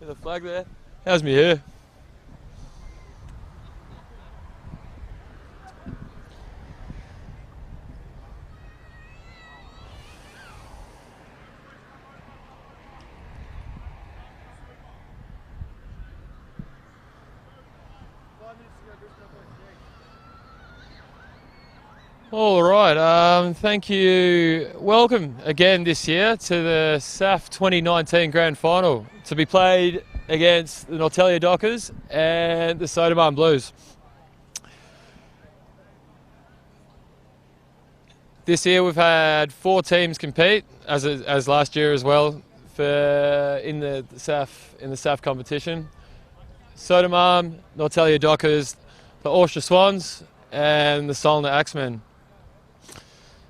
With a flag there. How's me hair? All right, thank you. Welcome again this year to the SAF 2019 Grand Final to be played against the Norrtälje Dockers and the Södermalm Blues. This year we've had 4 teams compete, as last year as well, in the SAF competition. Södermalm, Norrtälje Dockers, the Årsta Swans, and the Solna Axemen.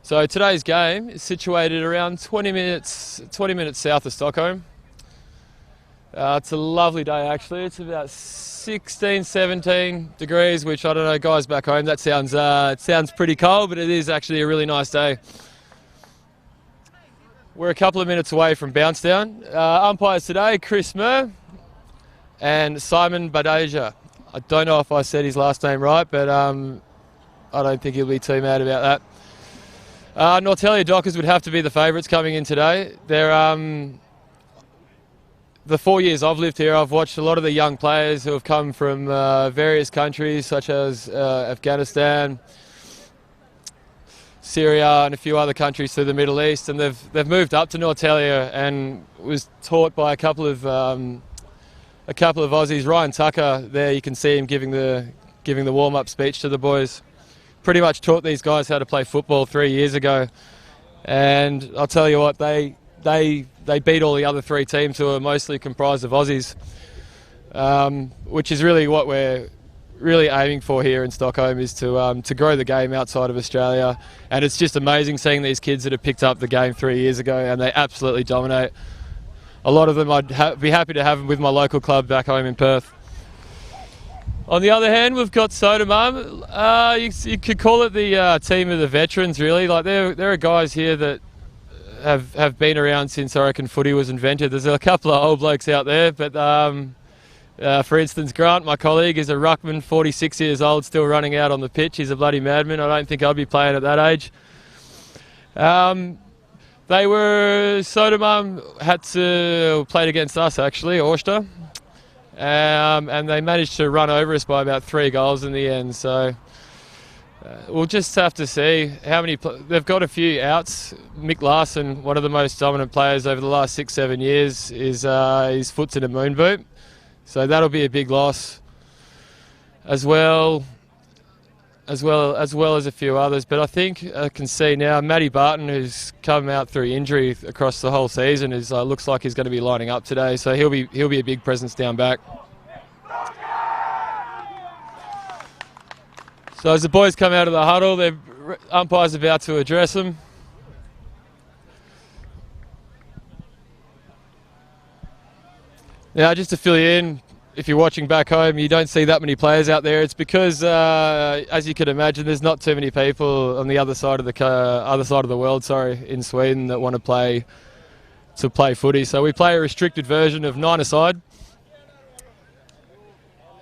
So today's game is situated around 20 minutes south of Stockholm. It's a lovely day actually. It's about 16, 17 degrees, which I don't know, guys back home, that sounds it sounds pretty cold, but it is actually a really nice day. We're a couple of minutes away from bounce down. Umpires today, Chris Murr and Simon Badeja. I don't know if I said his last name right, but I don't think he'll be too mad about that. Norrtälje Dockers would have to be the favourites coming in today. They're the 4 years I've lived here, I've watched a lot of the young players who have come from various countries such as Afghanistan, Syria, and a few other countries through the Middle East, and they've moved up to Norrtälje and was taught by a couple of Aussies. Ryan Tucker, there you can see him giving the warm-up speech to the boys. Pretty much taught these guys how to play football 3 years ago, and I'll tell you what, they beat all the other 3 teams who are mostly comprised of Aussies, which is really what we're really aiming for here in Stockholm, is to grow the game outside of Australia. And it's just amazing seeing these kids that have picked up the game 3 years ago and they absolutely dominate. A lot of them I'd be happy to have them with my local club back home in Perth. On the other hand, we've got Södermalm. You could call it the team of the veterans, really. Like there are guys here that have been around since, I reckon, footy was invented. There's a couple of old blokes out there, but for instance, Grant, my colleague, is a ruckman, 46 years old, still running out on the pitch. He's a bloody madman. I don't think I'd be playing at that age. Södermalm played against us actually, Årsta. And they managed to run over us by about 3 goals in the end. So we'll just have to see how many. They've got a few outs. Mick Larson, one of the most dominant players over the last 6-7 years, is his foot's in a moon boot. So that'll be a big loss, as well as a few others. But I think I can see now Matty Barton, who's come out through injury across the whole season, looks like he's going to be lining up today. So he'll be a big presence down back. So as the boys come out of the huddle, the umpire's about to address them. Now, just to fill you in, if you're watching back home, you don't see that many players out there. It's because, as you can imagine, there's not too many people on the other side of the world, in Sweden, that want to play footy. So we play a restricted version of 9-a-side,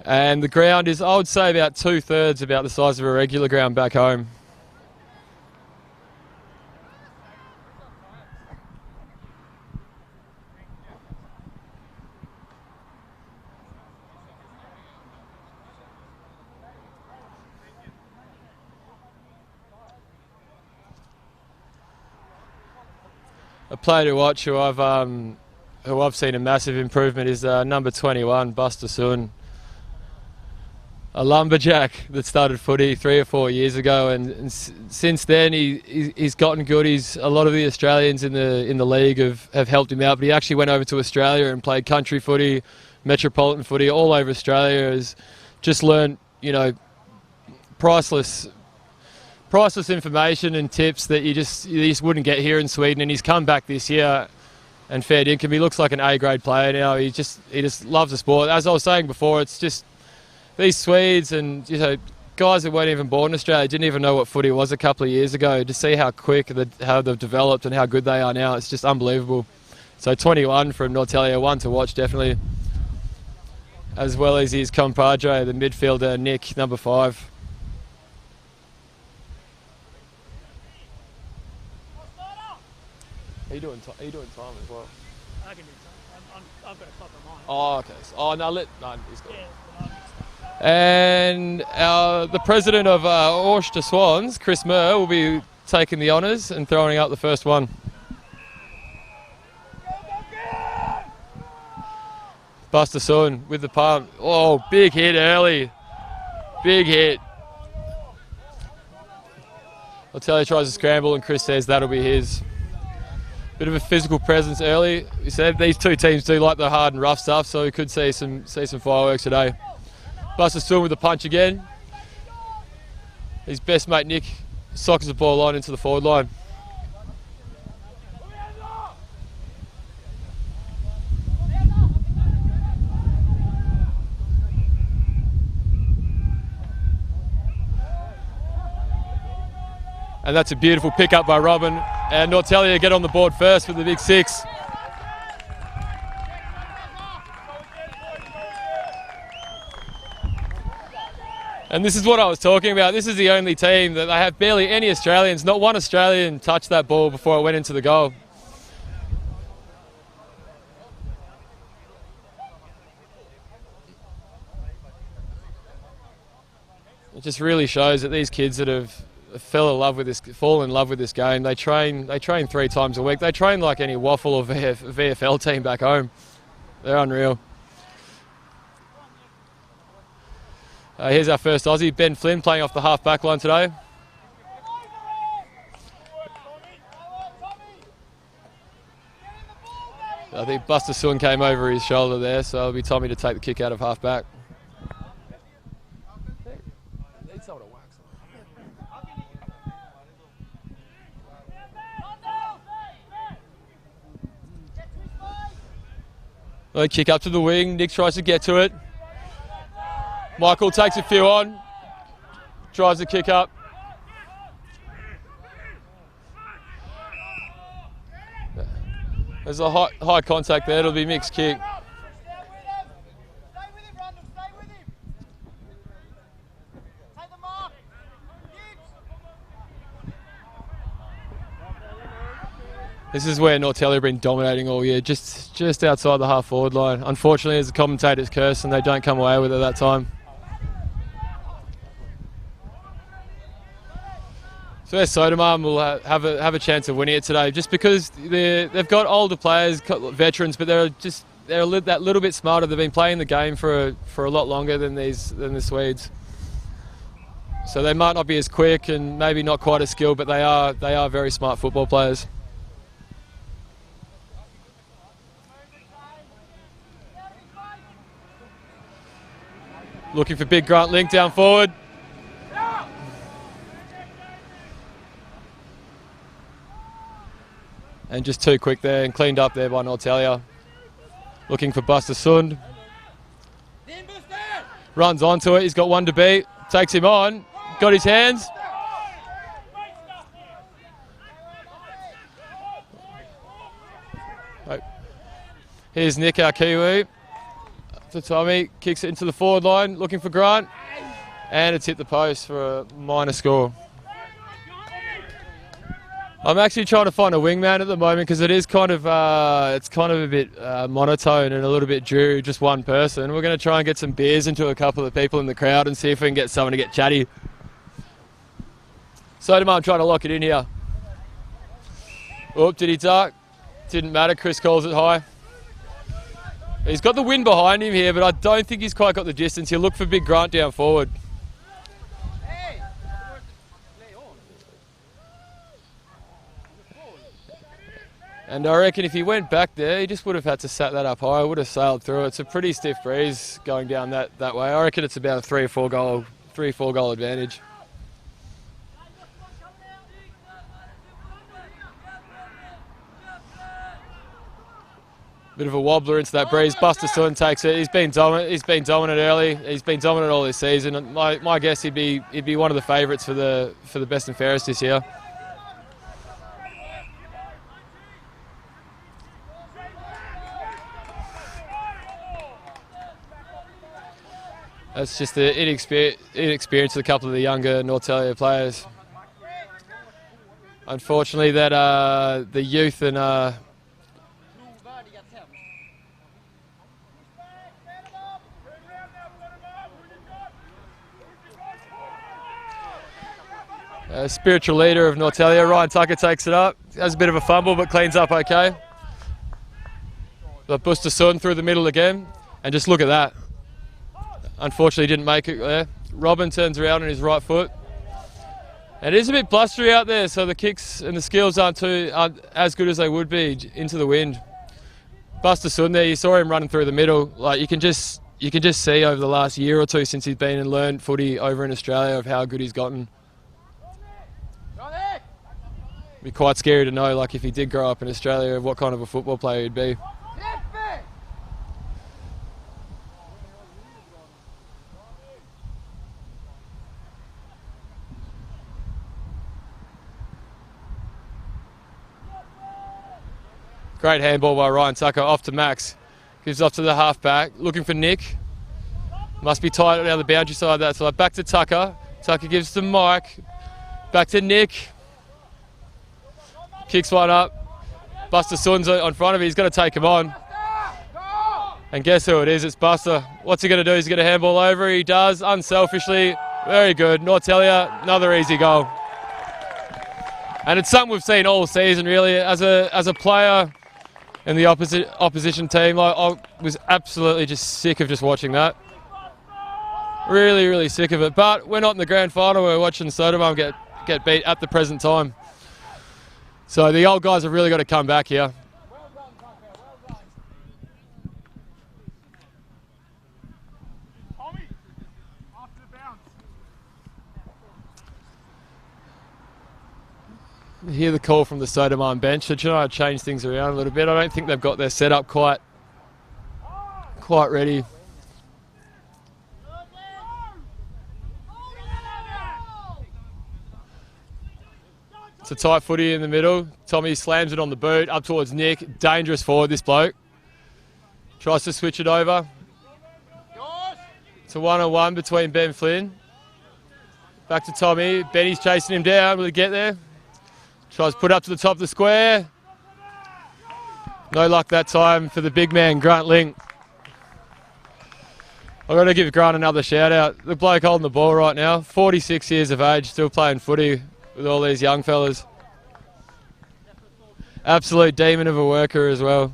and the ground is, I would say, about 2/3 about the size of a regular ground back home. A player to watch who I've seen a massive improvement is number 21, Buster Sun, a lumberjack that started footy 3 or 4 years ago, and since then he's gotten good. A lot of the Australians in the league have helped him out, but he actually went over to Australia and played country footy, metropolitan footy all over Australia. Has just learned, priceless information and tips that you just wouldn't get here in Sweden. And he's come back this year and fair dinkum. He looks like an A-grade player now. He just loves the sport. As I was saying before, it's just these Swedes and guys that weren't even born in Australia, didn't even know what footy was a couple of years ago. To see how quick how they've developed and how good they are now, it's just unbelievable. So 21 from Norrtälje, one to watch definitely. as well as his compadre, the midfielder Nick, number 5. Are you doing time as well? I can do time. I've got a clock on mine. Oh, okay. Oh, no, he's got it. And the president of Orchester Swans, Chris Murr, will be taking the honours and throwing out the first one. Buster Sun with the pump. Oh, big hit early. Big hit. Norrtälje tries to scramble and Chris says that'll be his. Bit of a physical presence early. We said these two teams do like the hard and rough stuff, so we could see some fireworks today. Buster Sun with the punch again. His best mate Nick sockers the ball on into the forward line. And that's a beautiful pickup by Robin. And Norrtälje get on the board first with the big 6. And this is what I was talking about. This is the only team that they have barely any Australians. Not one Australian touched that ball before it went into the goal. It just really shows that these kids that have fallen in love with this game. They train 3 times a week. They train like any waffle or VFL team back home. They're unreal. Here's our first Aussie, Ben Flynn, playing off the half back line today. I think Buster Sun came over his shoulder there, so it'll be Tommy to take the kick out of half back. They kick up to the wing. Nick tries to get to it. Michael takes a few on. Tries to kick up. There's a high contact there. It'll be mixed kick. This is where Norrtälje have been dominating all year, just outside the half-forward line. Unfortunately, it's a commentator's curse and they don't come away with it that time. So Södermalm will have a chance of winning it today, just because they've got older players, veterans, but they're that little bit smarter. They've been playing the game for a lot longer than the Swedes. So they might not be as quick and maybe not quite as skilled, but they are very smart football players. Looking for big Grant Link down forward. And just too quick there and cleaned up there by Norrtälje. Looking for Buster Sund. Runs onto it, he's got one to beat. Takes him on, got his hands. Here's Nick, our Kiwi. To Tommy, kicks it into the forward line, looking for Grant. And it's hit the post for a minor score. I'm actually trying to find a wingman at the moment because it is kind of a bit monotone and a little bit dreary, just one person. We're going to try and get some beers into a couple of people in the crowd and see if we can get someone to get chatty. Södermalm trying to lock it in here. Oop, did he duck? Didn't matter, Chris calls it high. He's got the wind behind him here, but I don't think he's quite got the distance. He'll look for big Grant down forward. And I reckon if he went back there, he just would have had to set that up high. Would have sailed through. It's a pretty stiff breeze going down that way. I reckon it's about a 3 or 4 goal advantage. Bit of a wobbler into that breeze. Buster Sund takes it. He's been dominant. He's been dominant early. He's been dominant all this season. And my guess, he'd be one of the favourites for the best and fairest this year. That's just the inexperience of a couple of the younger Norrtälje players. Unfortunately, that the youth and spiritual leader of Norrtälje, Ryan Tucker, takes it up. Has a bit of a fumble, but cleans up okay. But Buster Sun through the middle again, and just look at that. Unfortunately, didn't make it there. Robin turns around on his right foot. And it is a bit blustery out there, so the kicks and the skills aren't as good as they would be into the wind. Buster Sun there, you saw him running through the middle. Like you can just see over the last year or two since he's been and learned footy over in Australia of how good he's gotten. It'd be quite scary to know, like if he did grow up in Australia, what kind of a football player he'd be. Great handball by Ryan Tucker, off to Max. Gives off to the halfback, looking for Nick. Must be tight down the boundary side of that side. Back to Tucker. Tucker gives to Mike. Back to Nick. Kicks one up. Buster Sun's on front of him. He's going to take him on. And guess who it is? It's Buster. What's he going to do? He's going to handball over. He does, unselfishly. Very good. Norrtälje, another easy goal. And it's something we've seen all season, really. As a player in the opposition team, I was absolutely just sick of just watching that. Really, really sick of it. But we're not in the grand final. We're watching Södermalm get beat at the present time. So the old guys have really got to come back here. Hear the call from the Södermalm bench. They're trying to change things around a little bit. I don't think they've got their setup quite ready. It's a tight footy in the middle. Tommy slams it on the boot, up towards Nick. Dangerous forward, this bloke. Tries to switch it over. It's a one-on-one between Ben Flynn. Back to Tommy. Benny's chasing him down. Will he get there? Tries to put up to the top of the square. No luck that time for the big man, Grant Link. I've got to give Grant another shout out. The bloke holding the ball right now, 46 years of age, still playing footy with all these young fellas. Absolute demon of a worker as well.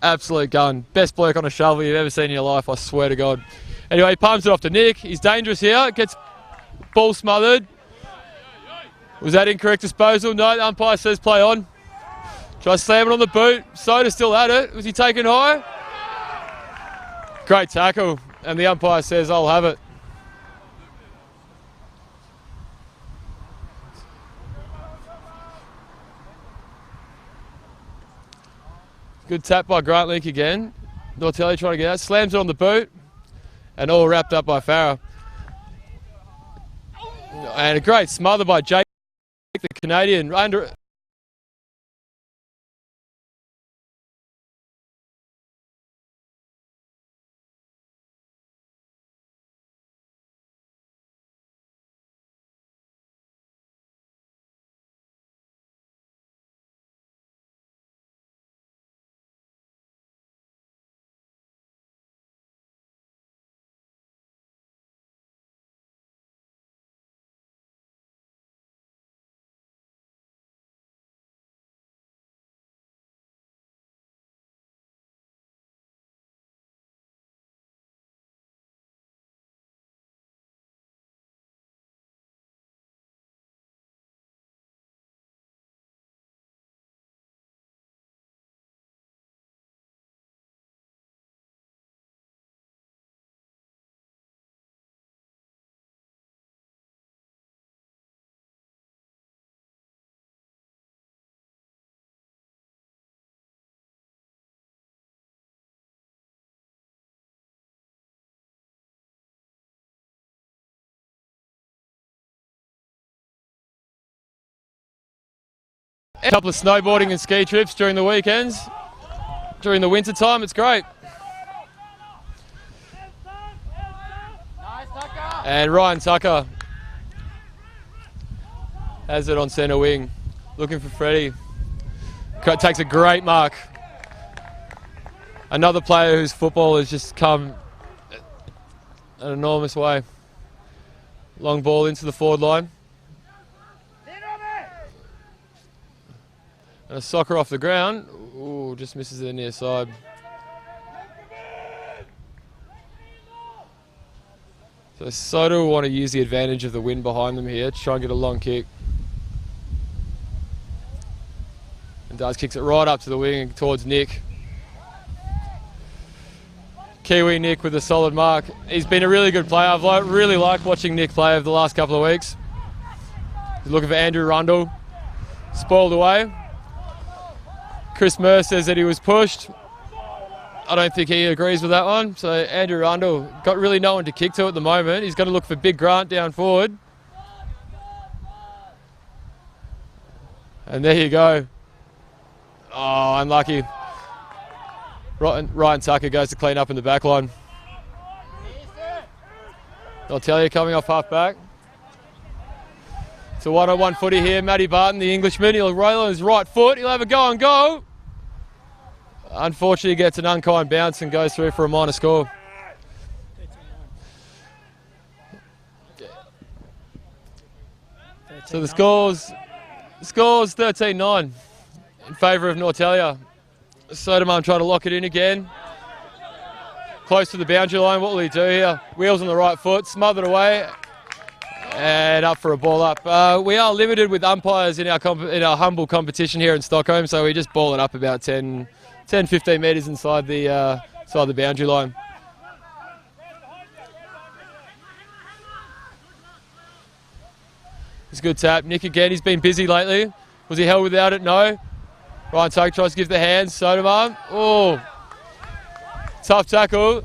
Absolute gun. Best bloke on a shovel you've ever seen in your life, I swear to God. Anyway, he palms it off to Nick. He's dangerous here. Gets ball smothered. Was that incorrect disposal? No, the umpire says play on. Tries to slam it on the boot. Soda still at it. Was he taken high? Great tackle. And the umpire says, I'll have it. Good tap by Grant Link again. Norrtälje trying to get out. Slams it on the boot. And all wrapped up by Farah. And a great smother by Jake, the Canadian. Under a couple of snowboarding and ski trips during the weekends. During the winter time, it's great. And Ryan Tucker has it on centre wing. Looking for Freddie. Takes a great mark. Another player whose football has just come an enormous way. Long ball into the forward line. And a soccer off the ground. Ooh, just misses the near side. So Soda will want to use the advantage of the wind behind them here to try and get a long kick. And does, kicks it right up to the wing towards Nick. Kiwi Nick with a solid mark. He's been a really good player. I've really liked watching Nick play over the last couple of weeks. He's looking for Andrew Rundle. Spoiled away. Chris Murr says that he was pushed. I don't think he agrees with that one. So Andrew Rundle got really no one to kick to at the moment. He's got to look for Big Grant down forward. And there you go. Oh, unlucky. Ryan Tucker goes to clean up in the back line. Norrtälje coming off half back. It's a one-on-one footy here. Matty Barton, the Englishman, he'll roll on his right foot. He'll have a go and go. Unfortunately, gets an unkind bounce and goes through for a minor score. So the score's 13-9 in favour of Norrtälje. Södermalm trying to lock it in again. Close to the boundary line. What will he do here? Wheels on the right foot, smothered away, and up for a ball up. We are limited with umpires in our humble competition here in Stockholm, so we just ball it up about 10-15 metres inside the boundary line. It's a good tap. Nick again, he's been busy lately. Was he held without it? No. Ryan Tucker tries to give the hands. Södermalm. Oh, tough tackle.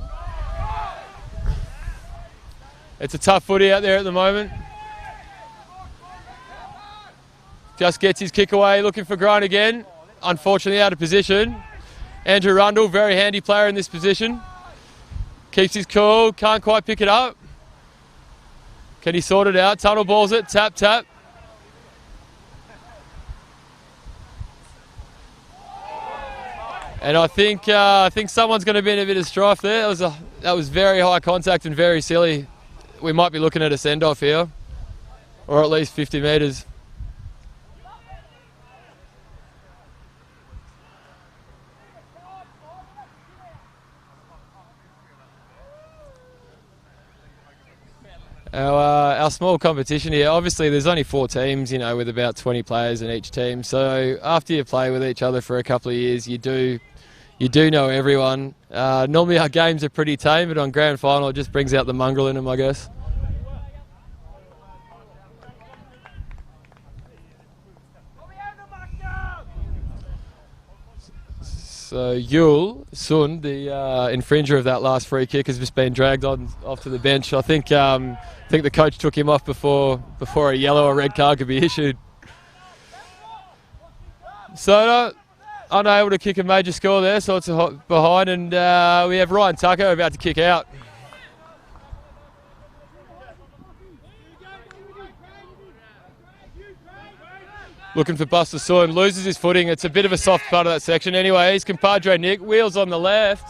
It's a tough footy out there at the moment. Just gets his kick away, looking for Grant again. Unfortunately out of position. Andrew Rundle, very handy player in this position. Keeps his cool, can't quite pick it up. Can he sort it out? Tunnel balls it, tap, tap. And I think someone's going to be in a bit of strife there. That was very high contact and very silly. We might be looking at a send-off here, or at least 50 metres. Our small competition here, obviously there's only 4 teams, with about 20 players in each team. So after you play with each other for a couple of years, you do know everyone. Normally our games are pretty tame, but on grand final it just brings out the mongrel in them, I guess. So Yul Sun, the infringer of that last free kick, has just been dragged off to the bench. I think the coach took him off before a yellow or red card could be issued. Soda unable to kick a major score there, so it's behind, and we have Ryan Tucker about to kick out. Looking for Buster Soon, loses his footing. It's a bit of a soft part of that section. Anyway, he's compadre Nick, wheels on the left.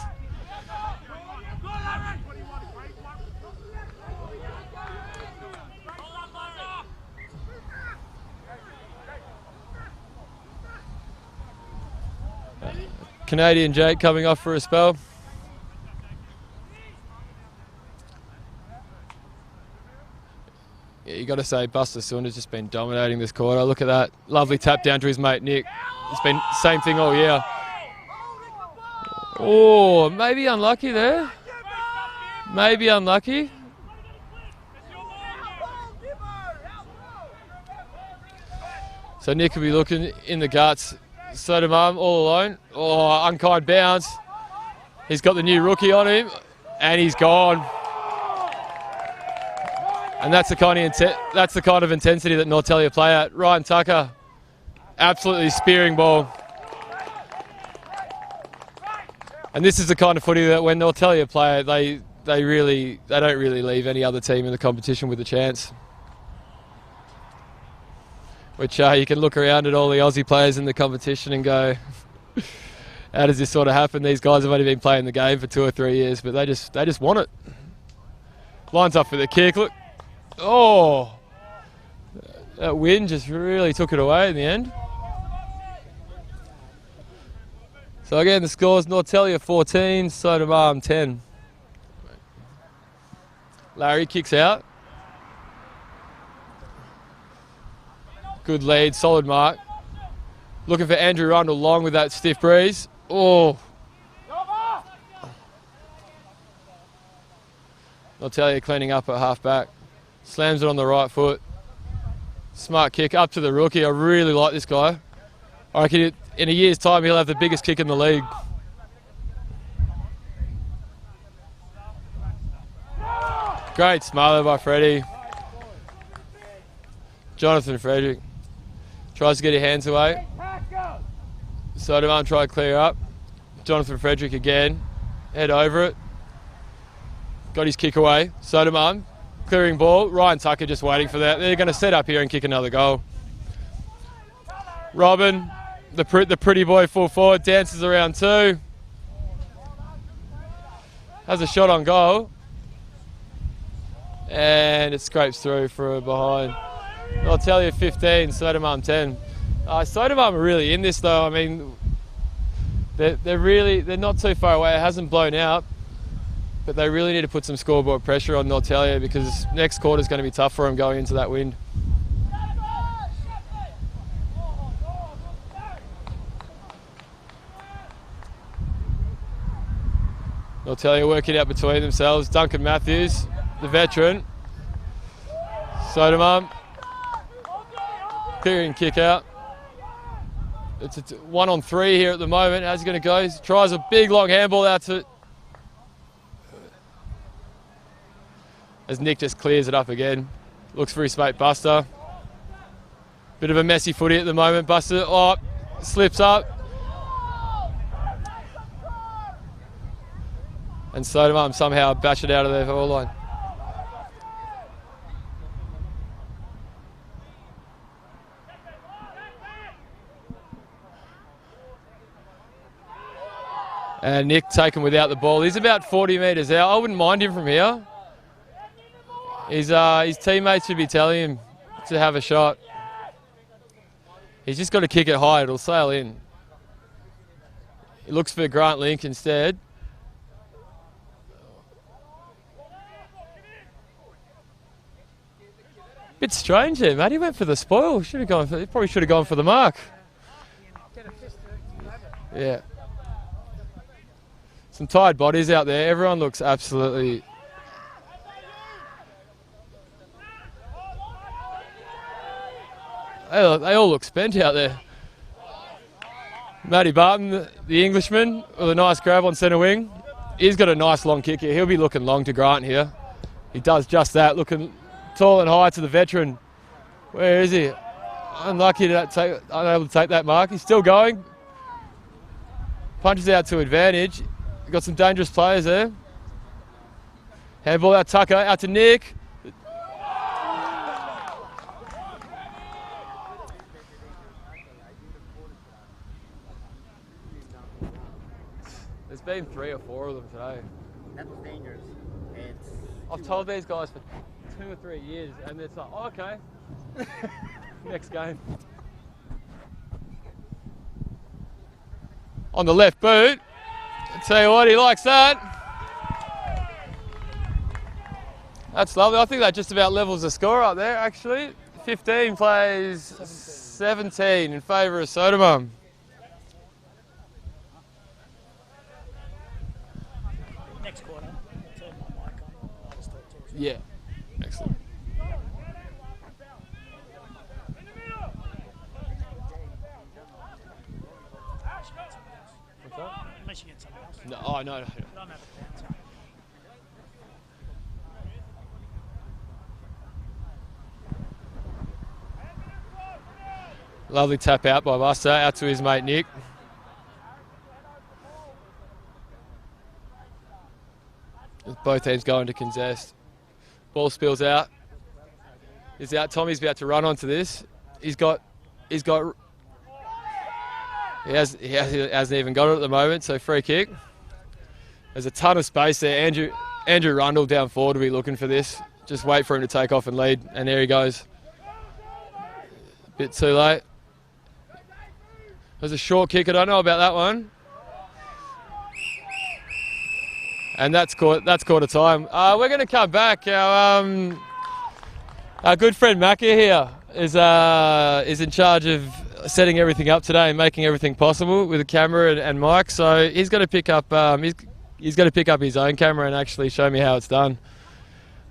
Canadian Jake coming off for a spell. Yeah, you got to say Buster Soon has just been dominating this quarter. Look at that. Lovely tap down to his mate Nick. It's been same thing all year. Oh, maybe unlucky there. Maybe unlucky. So Nick will be looking in the guts. Södermalm all alone. Oh, unkind bounce. He's got the new rookie on him, and he's gone. And that's the kind of intensity that Norrtälje play at. Ryan Tucker, absolutely spearing ball. And this is the kind of footy that when Norrtälje play, they don't really leave any other team in the competition with a chance. Which you can look around at all the Aussie players in the competition and go, how does this sort of happen? These guys have only been playing the game for 2 or 3 years, but they just want it. Lines up for the kick. Look, oh, that wind just really took it away in the end. So again, the score's Norrtälje 14, Södermalm 10. Larry kicks out. Good lead, solid mark. Looking for Andrew Rundle long with that stiff breeze. Oh. Norrtälje cleaning up at half back. Slams it on the right foot. Smart kick up to the rookie. I really like this guy. I reckon in a year's time he'll have the biggest kick in the league. Great smother by Freddie. Jonathan Frederick tries to get his hands away. Södermalm try to clear up. Jonathan Frederick again. Head over it. Got his kick away. Södermalm clearing ball. Ryan Tucker just waiting for that. They're going to set up here and kick another goal. Robin, the pretty boy full forward, dances around too. Has a shot on goal. And it scrapes through for a behind. Norrtälje 15, Södermalm 10. Södermalm are really in this though. I mean, they're not too far away. It hasn't blown out, but they really need to put some scoreboard pressure on Norrtälje because next quarter is going to be tough for them going into that wind. Norrtälje working out between themselves. Duncan Matthews, the veteran. Södermalm clearing kick out. It's a 1-on-3 here at the moment. How's he going to go? He tries a big long handball out to... As Nick just clears it up again. Looks for his mate Buster. Bit of a messy footy at the moment. Buster slips up. And Södermalm somehow bash it out of their goal line. And Nick taken without the ball. He's about 40 metres out. I wouldn't mind him from here. His teammates should be telling him to have a shot. He's just got to kick it high. It'll sail in. He looks for Grant Link instead. Bit strange there, mate. He went for the spoil. He probably should have gone for the mark. Yeah. Some tired bodies out there. Everyone looks absolutely... They all look spent out there. Matty Barton, the Englishman, with a nice grab on centre wing. He's got a nice long kick here. He'll be looking long to Grant here. He does just that, looking tall and high to the veteran. Where is he? Unlucky to unable to take that mark. He's still going. Punches out to advantage. Got some dangerous players there. Handball out Tucker, out to Nick. There's been 3 or 4 of them today. That was dangerous. I've told these guys for 2 or 3 years, and it's like, oh, okay. Next game. On the left boot. I tell you what, he likes that. That's lovely. I think that just about levels the score up there, actually. 15 plays 17 in favour of Södermalm. Next quarter, turn my mic on. I'll just talk to you. Yeah, excellent. What's that? Unless you get something else. No, oh, no. I don't have it down, so. Lovely tap out by Buster, out to his mate Nick. Both teams going to contest. Ball spills out. He's out. Tommy's about to run onto this. He hasn't even got it at the moment, so free kick. There's a ton of space there. Andrew Rundle down forward will be looking for this. Just wait for him to take off and lead, and there he goes. Bit too late. There's a short kick. I don't know about that one. And that's quarter time. We're going to come back. Our good friend Macca here is in charge of setting everything up today and making everything possible with a camera and mic. So he's going to pick up he's going to pick up his own camera and actually show me how it's done.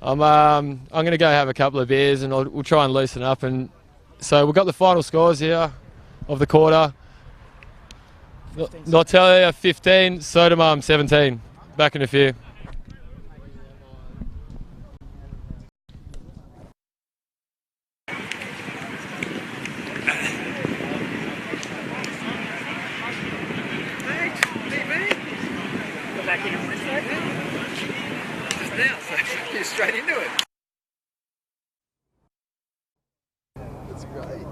I'm going to go have a couple of beers and we'll try and loosen up. And so we've got the final scores here of the quarter. Norrtälje 15, Södermalm 17. Back in a few. Straight into it. That's great.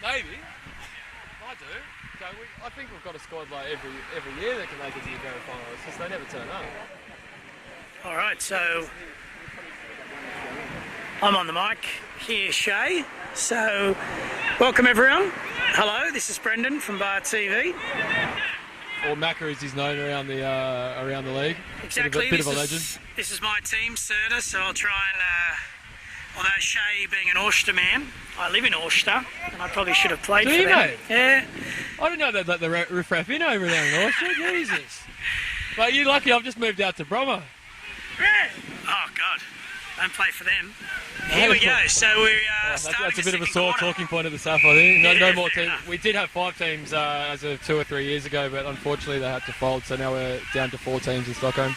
Maybe. I do. Okay, I think we've got a squad like every year that can make it to the grand final. It's just they never turn up. All right, so I'm on the mic here, Shay. So welcome everyone. Hello, this is Brendan from Bar TV. Or Macca as he's known around the league. Exactly. Bit of a legend. This is my team, Serta, so I'll try and, although Shay being an Orchester man, I live in Orchester, and I probably should have played Do for you, them. mate? Yeah. I didn't know they'd let the riff-raff in over there in Orchard. Jesus. But you're lucky I've just moved out to Bromma. Oh, God. Don't play for them. Here we go. So we're starting that's a bit of a second sore quarter. talking point at the SAF, I think. No Yeah, more fair teams. enough. We did have 5 teams as of 2 or 3 years ago, but unfortunately they had to fold, so now we're down to 4 teams in Stockholm.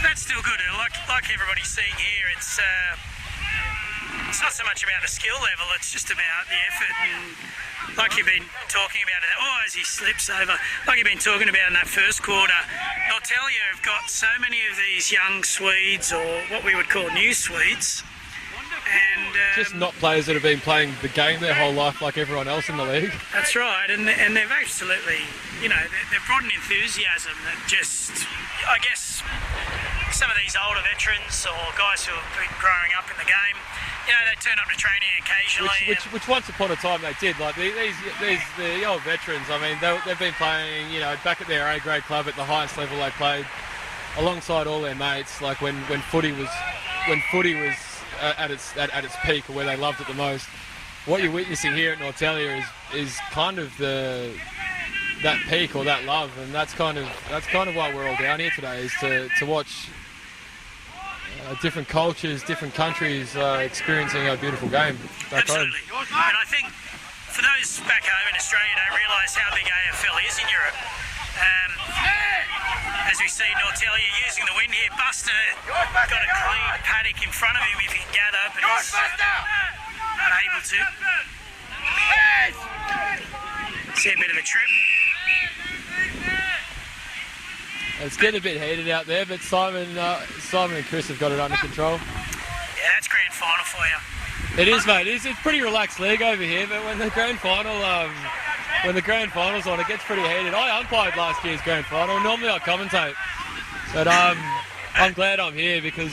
That's still good. Like everybody's seeing here, it's not so much about the skill level, it's just about the effort. And like you've been talking about it, as he slips over, like you've been talking about in that first quarter, Norrtälje have got so many of these young Swedes, or what we would call new Swedes. And Just not players that have been playing the game their whole life like everyone else in the league. That's right, and they've absolutely, they've brought an enthusiasm that just, I guess, some of these older veterans or guys who have been growing up in the game, they turn up to training occasionally. Which once upon a time they did. Like the old veterans, I mean, they've been playing, back at their A-grade club at the highest level they played, alongside all their mates. Like when footy was at its peak, or where they loved it the most. What you're witnessing here at Norrtälje is kind of that peak or that love, and that's kind of why we're all down here today, is to watch different cultures, different countries experiencing our beautiful game back home. Absolutely. And I think for those back home in Australia don't realise how big AFL is in Europe. As we see Norrtälje using the wind here, Buster got a clean paddock in front of him if he can gather, but he's unable to. See a bit of a trip. It's getting a bit heated out there, but Simon and Chris have got it under control. Yeah, that's grand final for you. It is, mate. It's pretty relaxed league over here, but when the grand final's on, it gets pretty heated. I umpired last year's grand final. Normally I commentate, but I'm glad I'm here because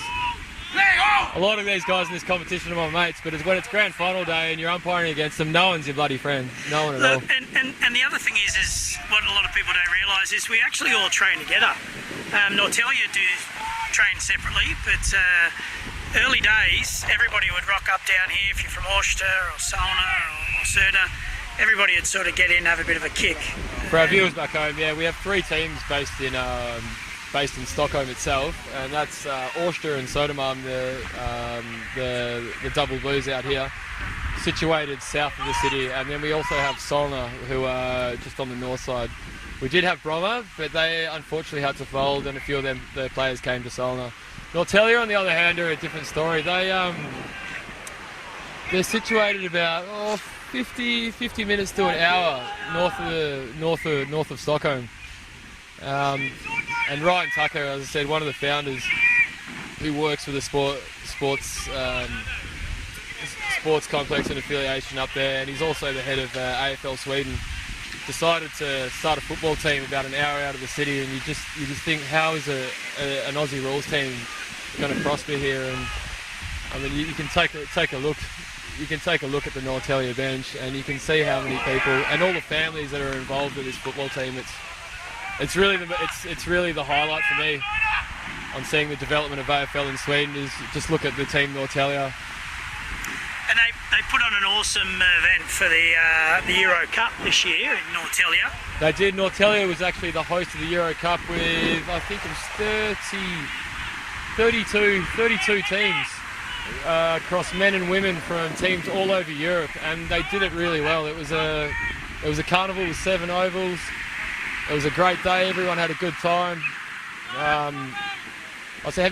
a lot of these guys in this competition are my mates. But when it's grand final day and you're umpiring against them, no one's your bloody friend. No one at all. And the other thing is what a lot of people don't realise is we actually all train together. Norrtälje do train separately, but early days, everybody would rock up down here. If you're from Årsta or Solna or Söder, everybody would sort of get in and have a bit of a kick. For our viewers back home, we have 3 teams based in Stockholm itself, and that's Årsta and Södermalm, the double blues out here, situated south of the city, and then we also have Solna, who are just on the north side. We did have Bromma, but they unfortunately had to fold, and a few of their players came to Solna. Norrtälje, on the other hand, are a different story. They're situated about 50 minutes to an hour north of Stockholm. And Ryan Tucker, as I said, one of the founders who works for the sports complex and affiliation up there, and he's also the head of AFL Sweden, decided to start a football team about an hour out of the city. And you just think, how is an Aussie rules team going to prosper here? And I mean, you can take a look. You can take a look at the Norrtälje bench, and you can see how many people and all the families that are involved with this football team. It's really the highlight for me on seeing the development of AFL in Sweden, is just look at the team Norrtälje. And they put on an awesome event for the Euro Cup this year in Norrtälje. They did. Norrtälje was actually the host of the Euro Cup with, I think it was 32 teams across men and women from teams all over Europe, and they did it really well. It was a carnival with 7 ovals. It was a great day. Everyone had a good time. Have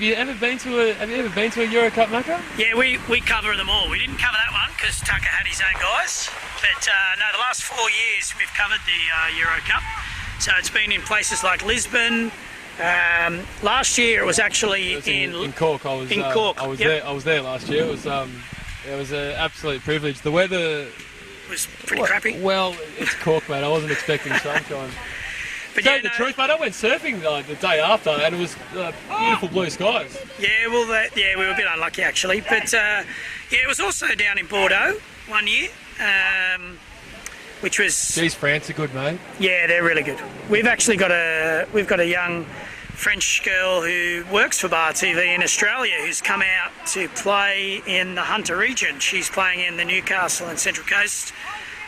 you ever been to a Euro Cup, Macca? Yeah, we cover them all. We didn't cover that one because Tucker had his own guys. But no, the last 4 years we've covered the Euro Cup. So it's been in places like Lisbon. Last year it was actually in Cork. I was there last year. It was an absolute privilege. The weather was pretty crappy. Well, it's Cork, mate. I wasn't expecting sunshine. But to tell you the truth, mate, I went surfing the day after, and it was beautiful blue skies. Yeah, well, we were a bit unlucky actually, but it was also down in Bordeaux one year, which was. Geez, France are good, mate. Yeah, they're really good. We've got a young French girl who works for Bar TV in Australia who's come out to play in the Hunter region. She's playing in the Newcastle and Central Coast.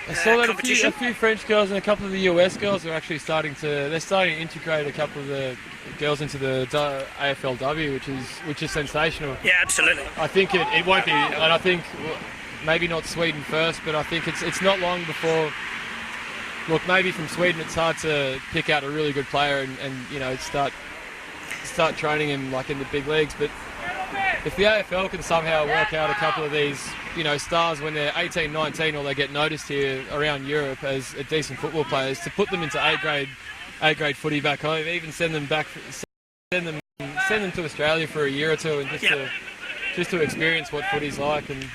I saw that a few French girls and a couple of the US girls are actually starting to integrate a couple of the girls into the AFLW, which is sensational. Yeah, absolutely. I think it won't be, and I think maybe not Sweden first, but I think it's not long before. Look, maybe from Sweden it's hard to pick out a really good player and start training him like in the big leagues, but if the AFL can somehow work out a couple of these, stars when they're 18, 19, or they get noticed here around Europe as decent football players, to put them into A-grade footy back home, even send them to Australia for a year or two, and just to experience what footy's like, and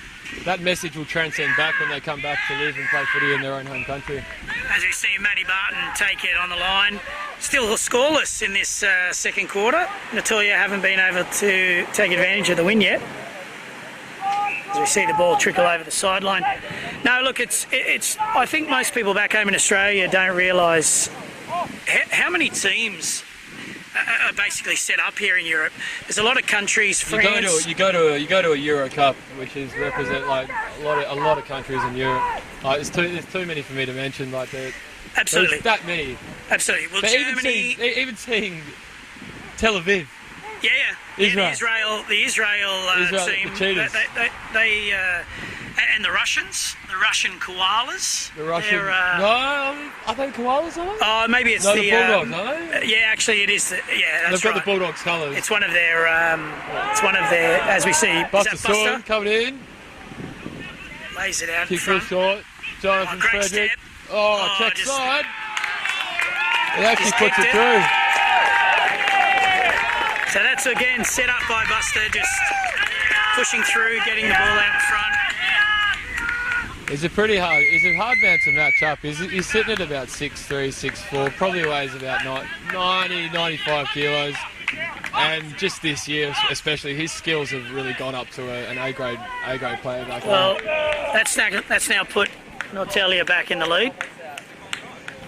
that message will transcend back when they come back to live and play footy in their own home country. As we see Matty Barton take it on the line. Still scoreless in this second quarter. Norrtälje haven't been able to take advantage of the win yet. As we see the ball trickle over the sideline. No, look, it's. I think most people back home in Australia don't realise how many teams are basically set up here in Europe. There's a lot of countries. France. You go to a Euro Cup, which is represent like a lot of countries in Europe. Like there's too many for me to mention. Like Absolutely. There's that many. Absolutely. Well, but Germany. even seeing Tel Aviv. Yeah. Israel. The Israel team. The cheaters. They and the Russians, the Russian koalas. The Russian. No, are they koalas? Are they? Oh, maybe it's the Bulldogs, are they? Yeah, actually, it is. That's They've got right. the Bulldogs colours. It's one of their. As we see, Buster is that Buster? coming in. Lays it out in Kick front. short. Jonathan Great Frederick. step. Check just- side. He actually Just puts kicked it it. through. So that's again set up by Buster, just pushing through, getting the ball out in front. He's a hard man to match up. He's sitting at about 6'3", 6'4", probably weighs about 90, 95 kilos. And just this year, especially, his skills have really gone up to an A-grade player back Well, there. that's now put Norrtälje back in the lead.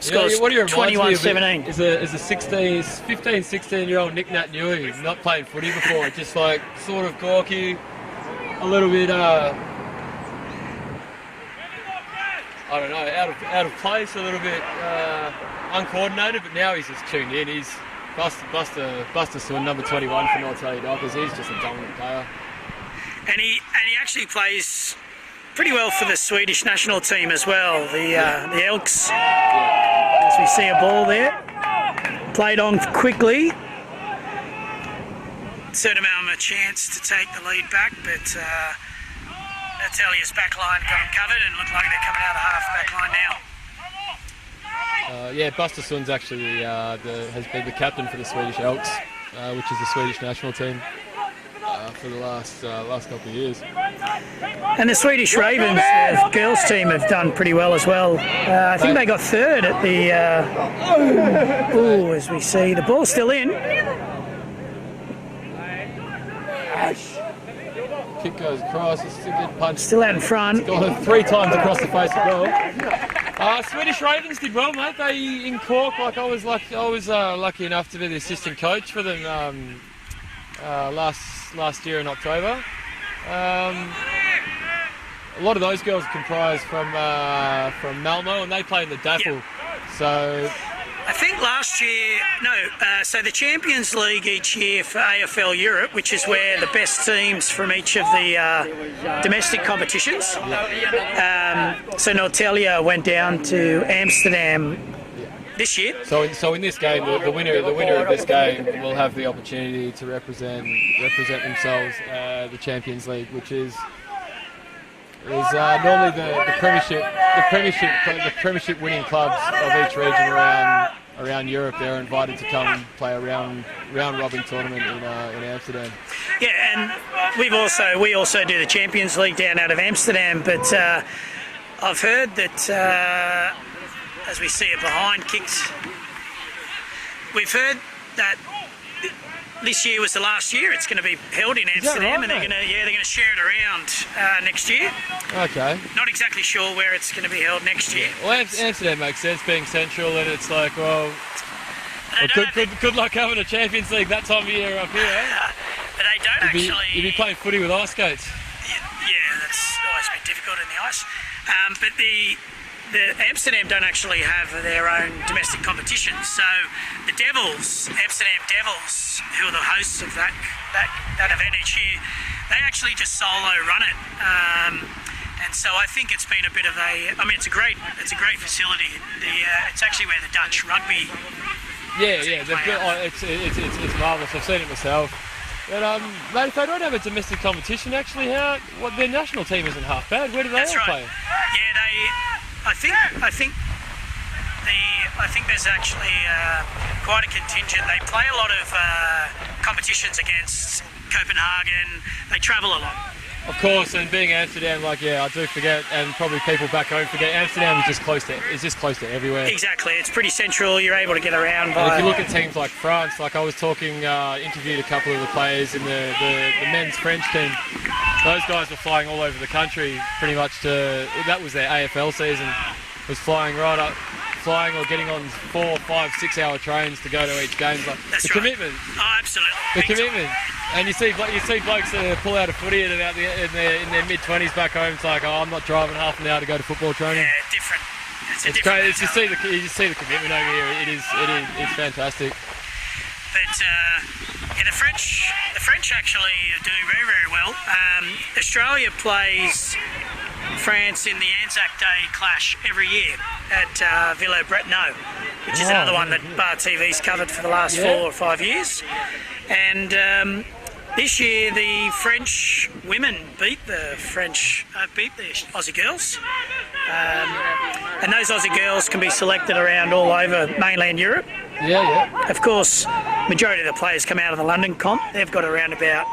Scores Scores what he reminds me of 21-17. is a 15, 16-year-old Nick Nat Nui, not playing footy before, just like sort of gawky, a little bit, I don't know, out of place, a little bit uncoordinated, but now he's just tuned in. He's Buster Sun, number 21 for Norrtälje Dockers. He's just a dominant player. And he actually plays pretty well for the Swedish national team as well. The Elks, as we see a ball there, played on quickly. Södermalm a chance to take the lead back, but Norrtälje's back line got them covered and looked like they're coming out of the half back line now. Buster Sund's actually has been the captain for the Swedish Elks, which is the Swedish national team for the last couple of years. And the Swedish Ravens, the girls team, have done pretty well as well. I think they got third at the. As we see, the ball's still in. Kick goes across. It's a good punch. Still out in front. Gone 3 times across the face of goal. Swedish Ravens did well, mate. They in Cork, I was lucky enough to be the assistant coach for them last year in October. A lot of those girls comprise from Malmo, and they play in the DAFL. Yep. So I think last year, so the Champions League each year for AFL Europe, which is where the best teams from each of the domestic competitions. So Norrtälje went down to Amsterdam this year. So in this game, the winner of this game will have the opportunity to represent themselves the Champions League, which is normally the premiership winning clubs of each region around Europe. They're invited to come and play a round robin tournament in Amsterdam. Yeah, and we also do the Champions League down out of Amsterdam, but I've heard that as we see it behind kicked, we've heard that this year was the last year. It's going to be held in Amsterdam, right, and they're going to share it around next year. Okay. Not exactly sure where it's going to be held next year. Well, Amsterdam makes sense, being central, and it's like, good luck having a Champions League that time of year up here. But they don't You'd be playing footy with ice skates. Yeah, that's always been difficult in the ice. But the Amsterdam don't actually have their own domestic competitions. So the Amsterdam Devils, who are the hosts of that event each year, they actually just solo run it. And so I think it's been a bit of it's a great facility. It's actually where the Dutch rugby. Yeah, they've got, it's marvellous. I've seen it myself. But mate, if they don't have a domestic competition, actually, their national team isn't half bad. Where do they all play? Yeah, I think there's actually quite a contingent. They play a lot of competitions against Copenhagen. They travel a lot. Of course, and being Amsterdam, like I do forget, and probably people back home forget. Amsterdam is just close to everywhere. Exactly, it's pretty central. You're able to get around. And if you look at teams like France, like I was interviewed a couple of the players in the men's French team. Those guys were flying all over the country, pretty much that was their AFL season. Was flying or getting on 4, 5, 6 hour trains to go to each game. Like, That's the right. commitment. Oh, absolutely. The commitment. And you see blokes pull out a footy in their mid-20s back home. It's like, I'm not driving half an hour to go to football training. Yeah, different. It's great. You just see the commitment over here. It's fantastic. But the French actually are doing very, very well. Australia plays France in the Anzac Day clash every year at Villa-Bretonneux, which is another one that Bar TV's covered for the last 4 or 5 years. And this year the French women beat the Aussie girls. And those Aussie girls can be selected around all over mainland Europe. Yeah. Of course, majority of the players come out of the London comp. They've got around about,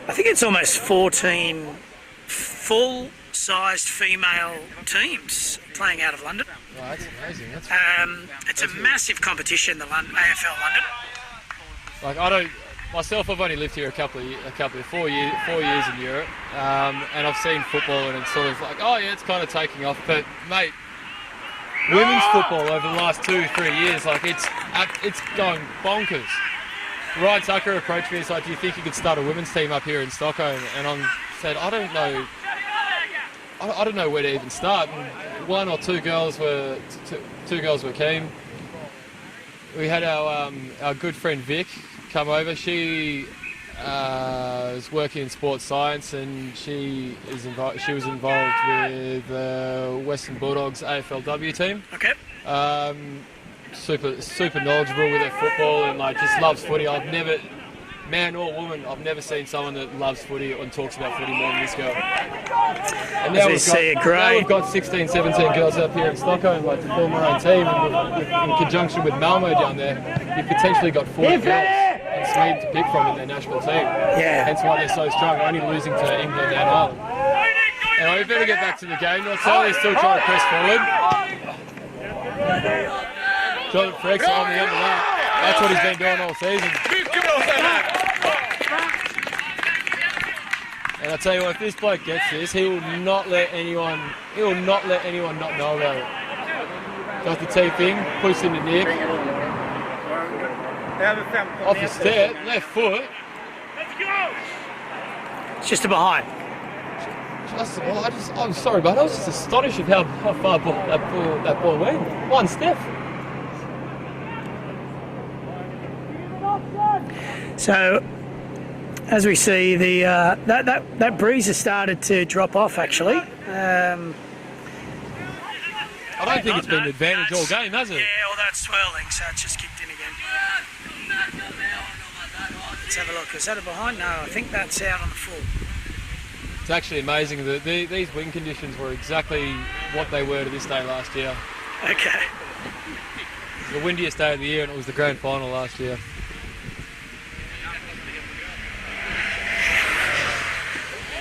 I think it's almost 14 full-sized female teams playing out of London. Oh, that's amazing. It's a massive competition, the AFL London. Like myself, I've only lived here a 4 years in Europe, and I've seen football, and it's sort of like, it's kind of taking off. But mate, women's football over the last 2-3 years, like it's going bonkers. Ryan Tucker approached me and said, "Do you think you could start a women's team up here in Stockholm?" And I said, "I don't know. I don't know where to even start." And one or two girls were keen. We had our good friend Vic come over. She is working in sports science, and she was involved with the Western Bulldogs AFLW team. Okay. Super knowledgeable with her football, and like just loves footy. Man or woman, I've never seen someone that loves footy and talks about footy more than this girl. And now we've got 16, 17 girls up here in Stockholm, like to form our own team, and in conjunction with Malmo down there, you've potentially got 40 girls in Sweden to pick from in their national team. Yeah. Hence why they're so strong, only losing to England and Ireland. And we better get back to the game. Norrtälje is still trying to press forward. Jonathan Freck's on the end of that. That's what he's been doing all season. And I tell you what, if this bloke gets this, he will not let anyone not know about it. Does the T thing, push into Nick. Off the step, left foot. It's just a behind. I'm sorry, but I was just astonished at how far that ball went. One step. So, as we see, that breeze has started to drop off. Actually, I don't think it's been an advantage all game, has it? Yeah, well, that's swirling, so it's just kicked in again. Let's have a look. Is that a behind? No, I think that's out on the full. It's actually amazing that these wind conditions were exactly what they were to this day last year. Okay. The windiest day of the year, and it was the grand final last year.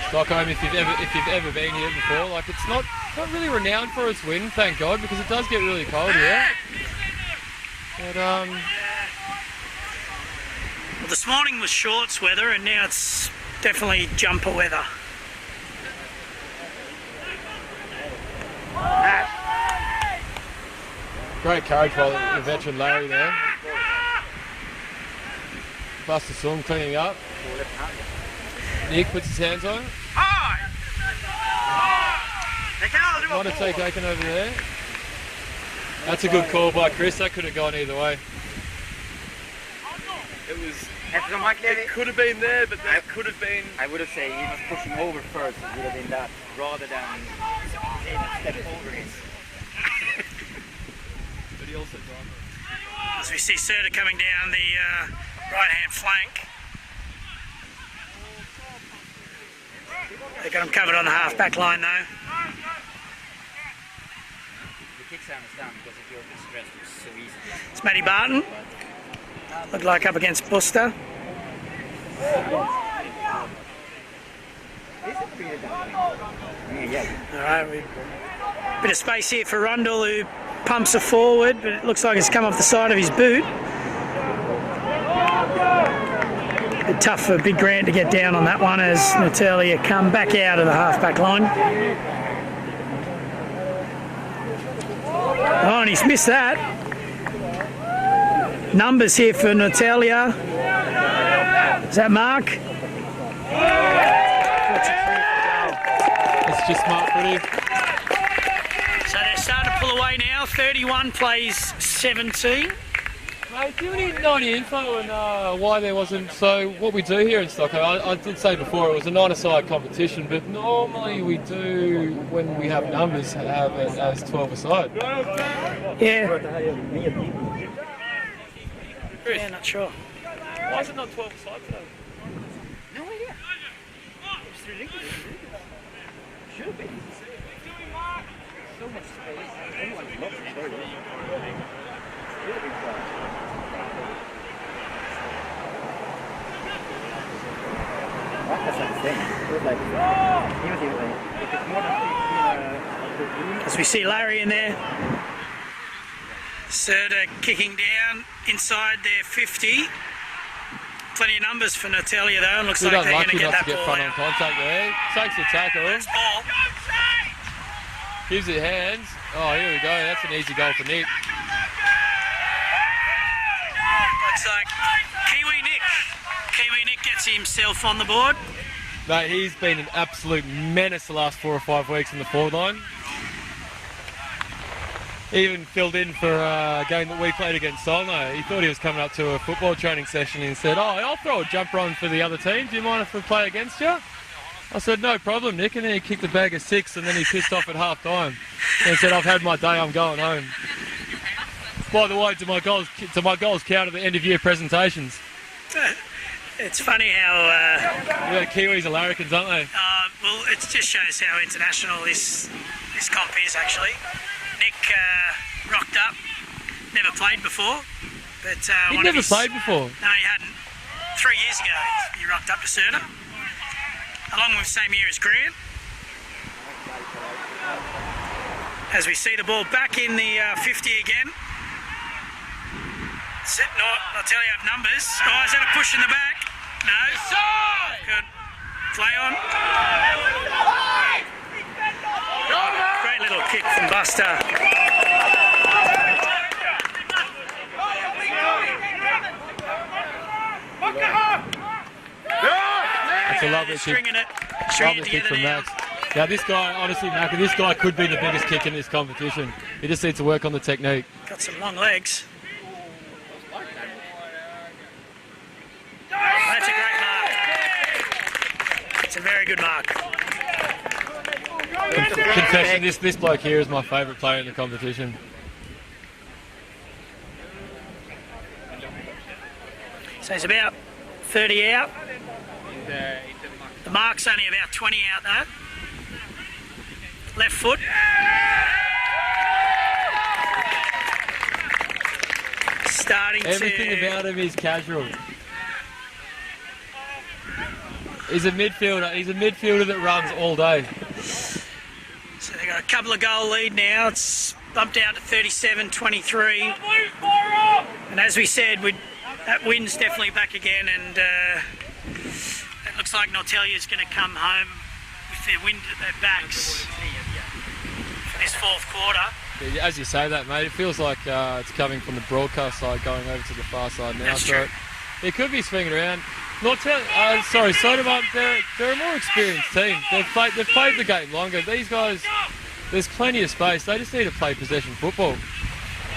Stockholm, if you've ever been here before, like it's not really renowned for its wind, thank God, because it does get really cold here. But Well, this morning was shorts weather, and now it's definitely jumper weather. great courage by the veteran Larry there. Buster Sum cleaning up. Nick puts his hands on it. Might have taken Aiken over there. That's a good call by Chris. That could have gone either way. It could have been there, but that could have been... I would have said he was pushing over first. It would have been that, rather than step over his. But he also dropped. As we see Serta coming down the right-hand flank. They got him covered on the half-back line though. The kick sound is down because if you're distressed, it's so easy. It's Matty Barton. Looked like up against Buster. All right, bit of space here for Rundle, who pumps it forward, but it looks like it's come off the side of his boot. Bit tough for Big Grant to get down on that one as Norrtälje come back out of the half-back line. Oh, and he's missed that. Numbers here for Norrtälje. Is that Mark? It's just smart footy. So they're starting to pull away now. 31 plays 17. Mate, do you need 90 info on why there wasn't... So what we do here in Stockholm, I did say before, it was a 9-a-side competition, but normally we do, when we have numbers, have it as 12-a-side. Yeah. Yeah, not sure. Why is it not 12-a-side today? No idea. It's ridiculous. Should be. So much space. Everyone loves it. Should be fun. That's like the thing. It was like, even if it's more than 15 As we see Larry in there. Serta kicking down inside their 50. Plenty of numbers for Norrtälje though, and looks like they're going to get that ball front out. on contact there. Takes the tackle. That's ball. Gives it hands. Oh, here we go. That's an easy goal for Nick. Looks like Kiwi Nick gets himself on the board. Mate, he's been an absolute menace the last 4 or 5 weeks in the forward line. He even filled in for a game that we played against Solno. He thought he was coming up to a football training session and he said, "Oh, I'll throw a jumper on for the other team. Do you mind if we play against you?" I said, "No problem, Nick." And then he kicked the bag of 6 and then he pissed off at half time. And he said, "I've had my day, I'm going home." By the way, to my goals count at the end of year presentations. It's funny how... Yeah, Kiwis are larrikins, aren't they? well, it just shows how international this comp is actually. Nick rocked up, never played before, but He'd never played before. No, he hadn't. 3 years ago, he rocked up to Södermalm, along with the same year as Grant. As we see the ball back in the 50 again. Norrtälje have numbers. Oh, is that a push in the back? No. Good. Play on. Great little kick from Buster. That's a lovely kick. Stringing it Lovely kick together from now. Max. Now this guy, honestly, Mac, this guy could be the biggest kick in this competition. He just needs to work on the technique. Got some long legs. That's a great mark. It's a very good mark. Confession, this bloke here is my favourite player in the competition. So he's about 30 out. The mark's only about 20 out though. Left foot. Everything about him is casual. He's a midfielder. He's a midfielder that runs all day. So they've got a couple of goal lead now. It's bumped down to 37-23. And as we said, that wind's definitely back again, and it looks like Norrtälje is going to come home with their wind at their backs for this fourth quarter. As you say that, mate, it feels like it's coming from the broadcast side going over to the far side now. That's true. It could be swinging around. Södermalm, they're a more experienced team. They've played the game longer. These guys, there's plenty of space. They just need to play possession football.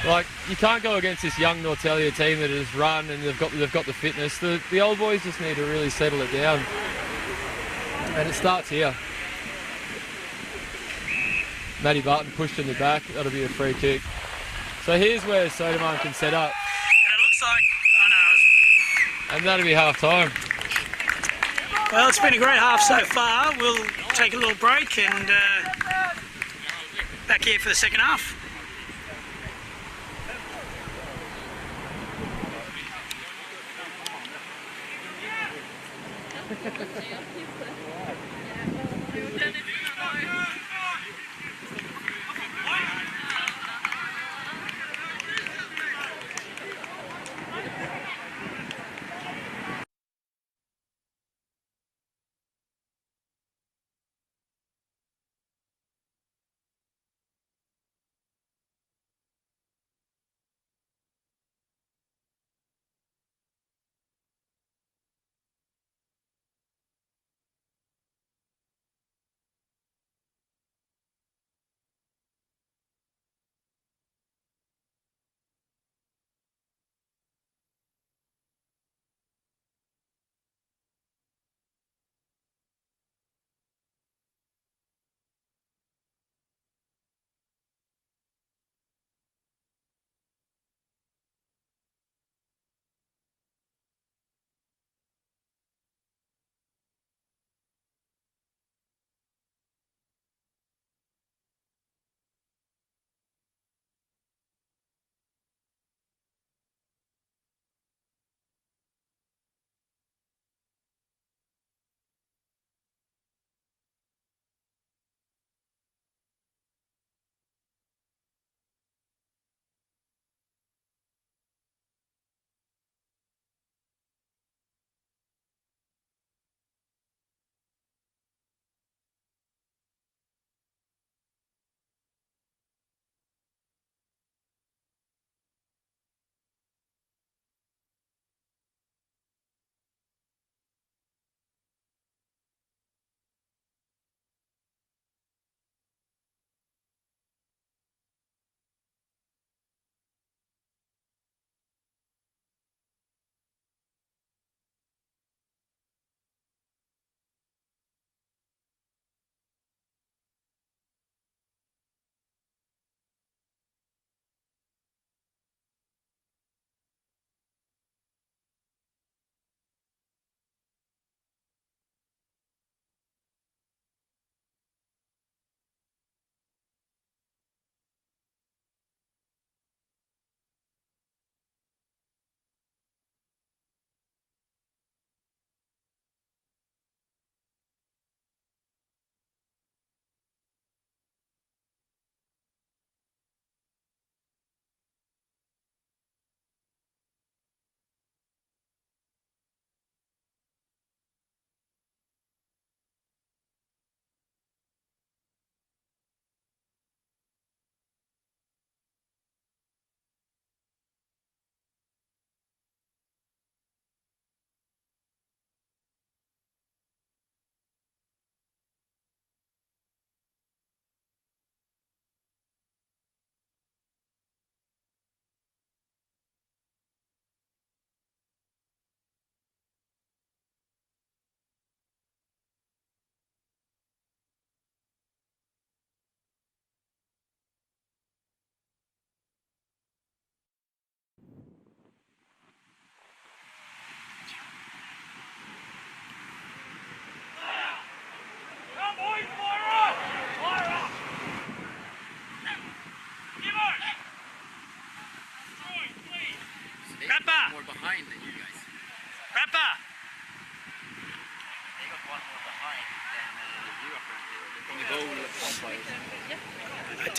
Like, you can't go against this young Norrtälje team that has run and they've got the fitness. The old boys just need to really settle it down. And it starts here. Matty Barton pushed in the back. That'll be a free kick. So here's where Södermalm can set up. And it looks like... And that'll be half time. Well, it's been a great half so far. We'll take a little break and back here for the second half.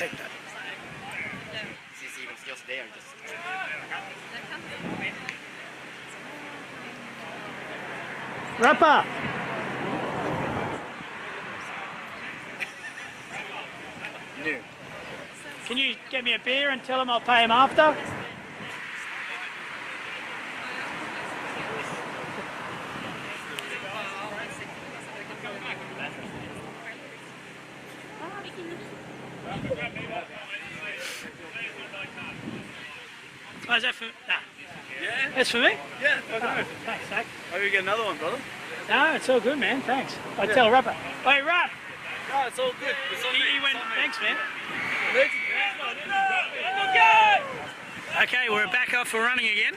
take that. Since he was just there, just Rapper! new. Can you get me a beer and tell him I'll pay him after? Oh, is that for... Nah. Yeah? That's for me? Yeah, I know. Thanks, Zach. Maybe we get another one, brother. No, it's all good, man. Thanks. I tell Rapper. Hey, Rap! No, it's all good. It's on me. He went, It's on me. thanks, man. Next. Okay, we're back off. We're running again.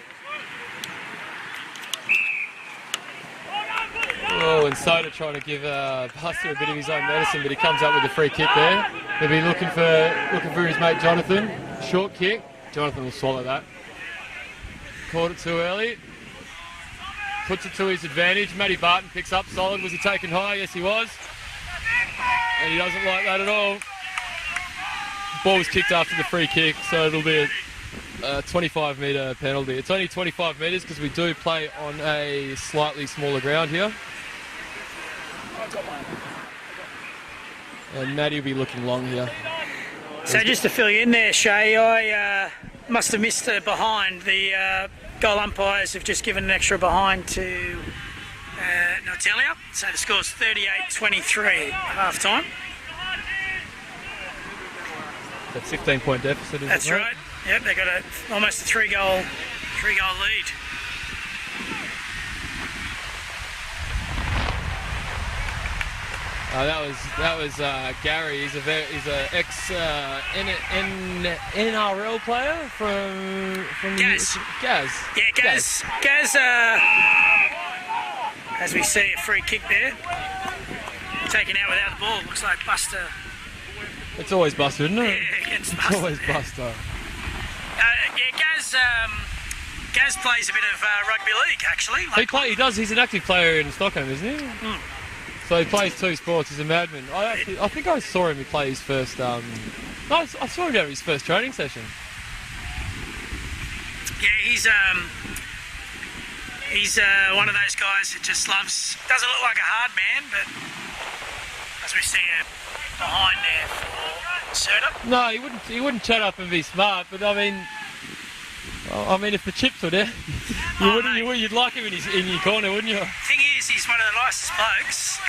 Oh, and Soda trying to give Buster a bit of his own medicine, but he comes up with a free kick there. He'll be looking for his mate Jonathan. Short kick. Jonathan will swallow that. Caught it too early. Puts it to his advantage. Matty Barton picks up solid. Was he taken high? Yes, he was. And he doesn't like that at all. Ball was kicked after the free kick, so it'll be a 25-metre penalty. It's only 25 metres because we do play on a slightly smaller ground here. And Matty will be looking long here. So just to fill you in there, Shay, I must have missed the behind. The goal umpires have just given an extra behind to Norrtälje. So the score's 38-23 half time. That's a 15-point deficit, isn't it? That's right. Yep, they've got almost a three-goal lead. That was Gary. He's a ex NRL player from Gaz. Gaz. Yeah, Gaz. As we see a free kick there, taken out without the ball. Looks like Buster. It's always Buster, isn't it? Yeah, against It's Buster. always Buster. Gaz plays a bit of rugby league actually. He does. He's an active player in Stockholm, isn't he? So he plays two sports. He's a madman. I think I saw him play his first. I saw him at his first training session. Yeah, he's one of those guys that just loves. Doesn't look like a hard man, but as we see it behind there for Serta. No, he wouldn't chat up and be smart. But I mean, if the chips were there, you'd like him in your corner, wouldn't you? Thing is, he's one of the nicest blokes.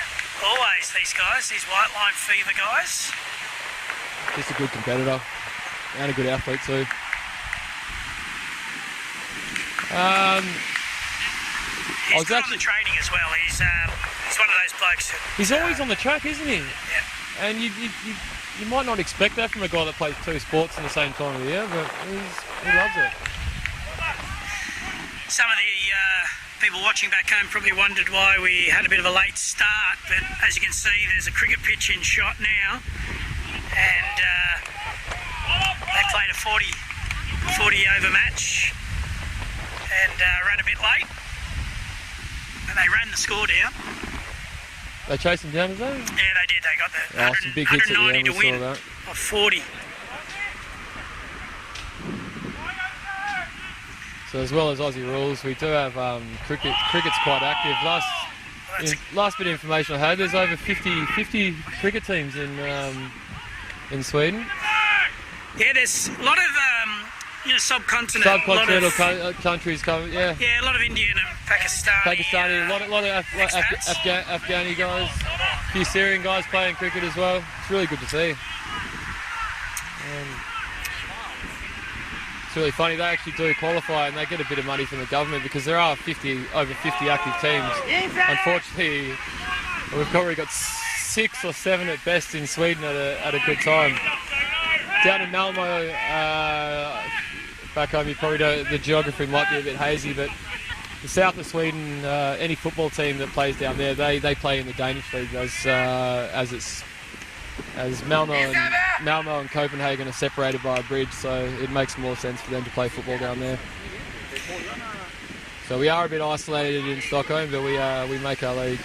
Always these guys, these white line fever guys. Just a good competitor and a good athlete too. He's good on the training as well. He's one of those blokes that... He's always on the track, isn't he? Yeah. And you might not expect that from a guy that plays two sports in the same time of the year, but he loves it. Some of the people watching back home probably wondered why we had a bit of a late start, but as you can see, there's a cricket pitch in shot now, and they played a 40 over match and ran a bit late, and they ran the score down. They chased him down, did they? Yeah, they did. They got the Some big hits at the 190 end, to we win saw that. of 40. So as well as Aussie rules, we do have cricket. Cricket's quite active. Last bit of information I had, there's over 50 cricket teams in Sweden. Yeah, there's a lot of subcontinental Countries covered. Yeah. Yeah, a lot of Indian and Pakistani, a lot of Afghani guys, a few Syrian guys playing cricket as well. It's really good to see. It's really funny, they actually do qualify and they get a bit of money from the government because there are over 50 active teams. Unfortunately, we've probably got 6 or 7 at best in Sweden at a good time. Down in Malmo, back home, you probably don't, the geography might be a bit hazy, but the south of Sweden, any football team that plays down there, they play in the Danish league as Malmo and Copenhagen are separated by a bridge, so it makes more sense for them to play football down there. So we are a bit isolated in Stockholm, but we make our league.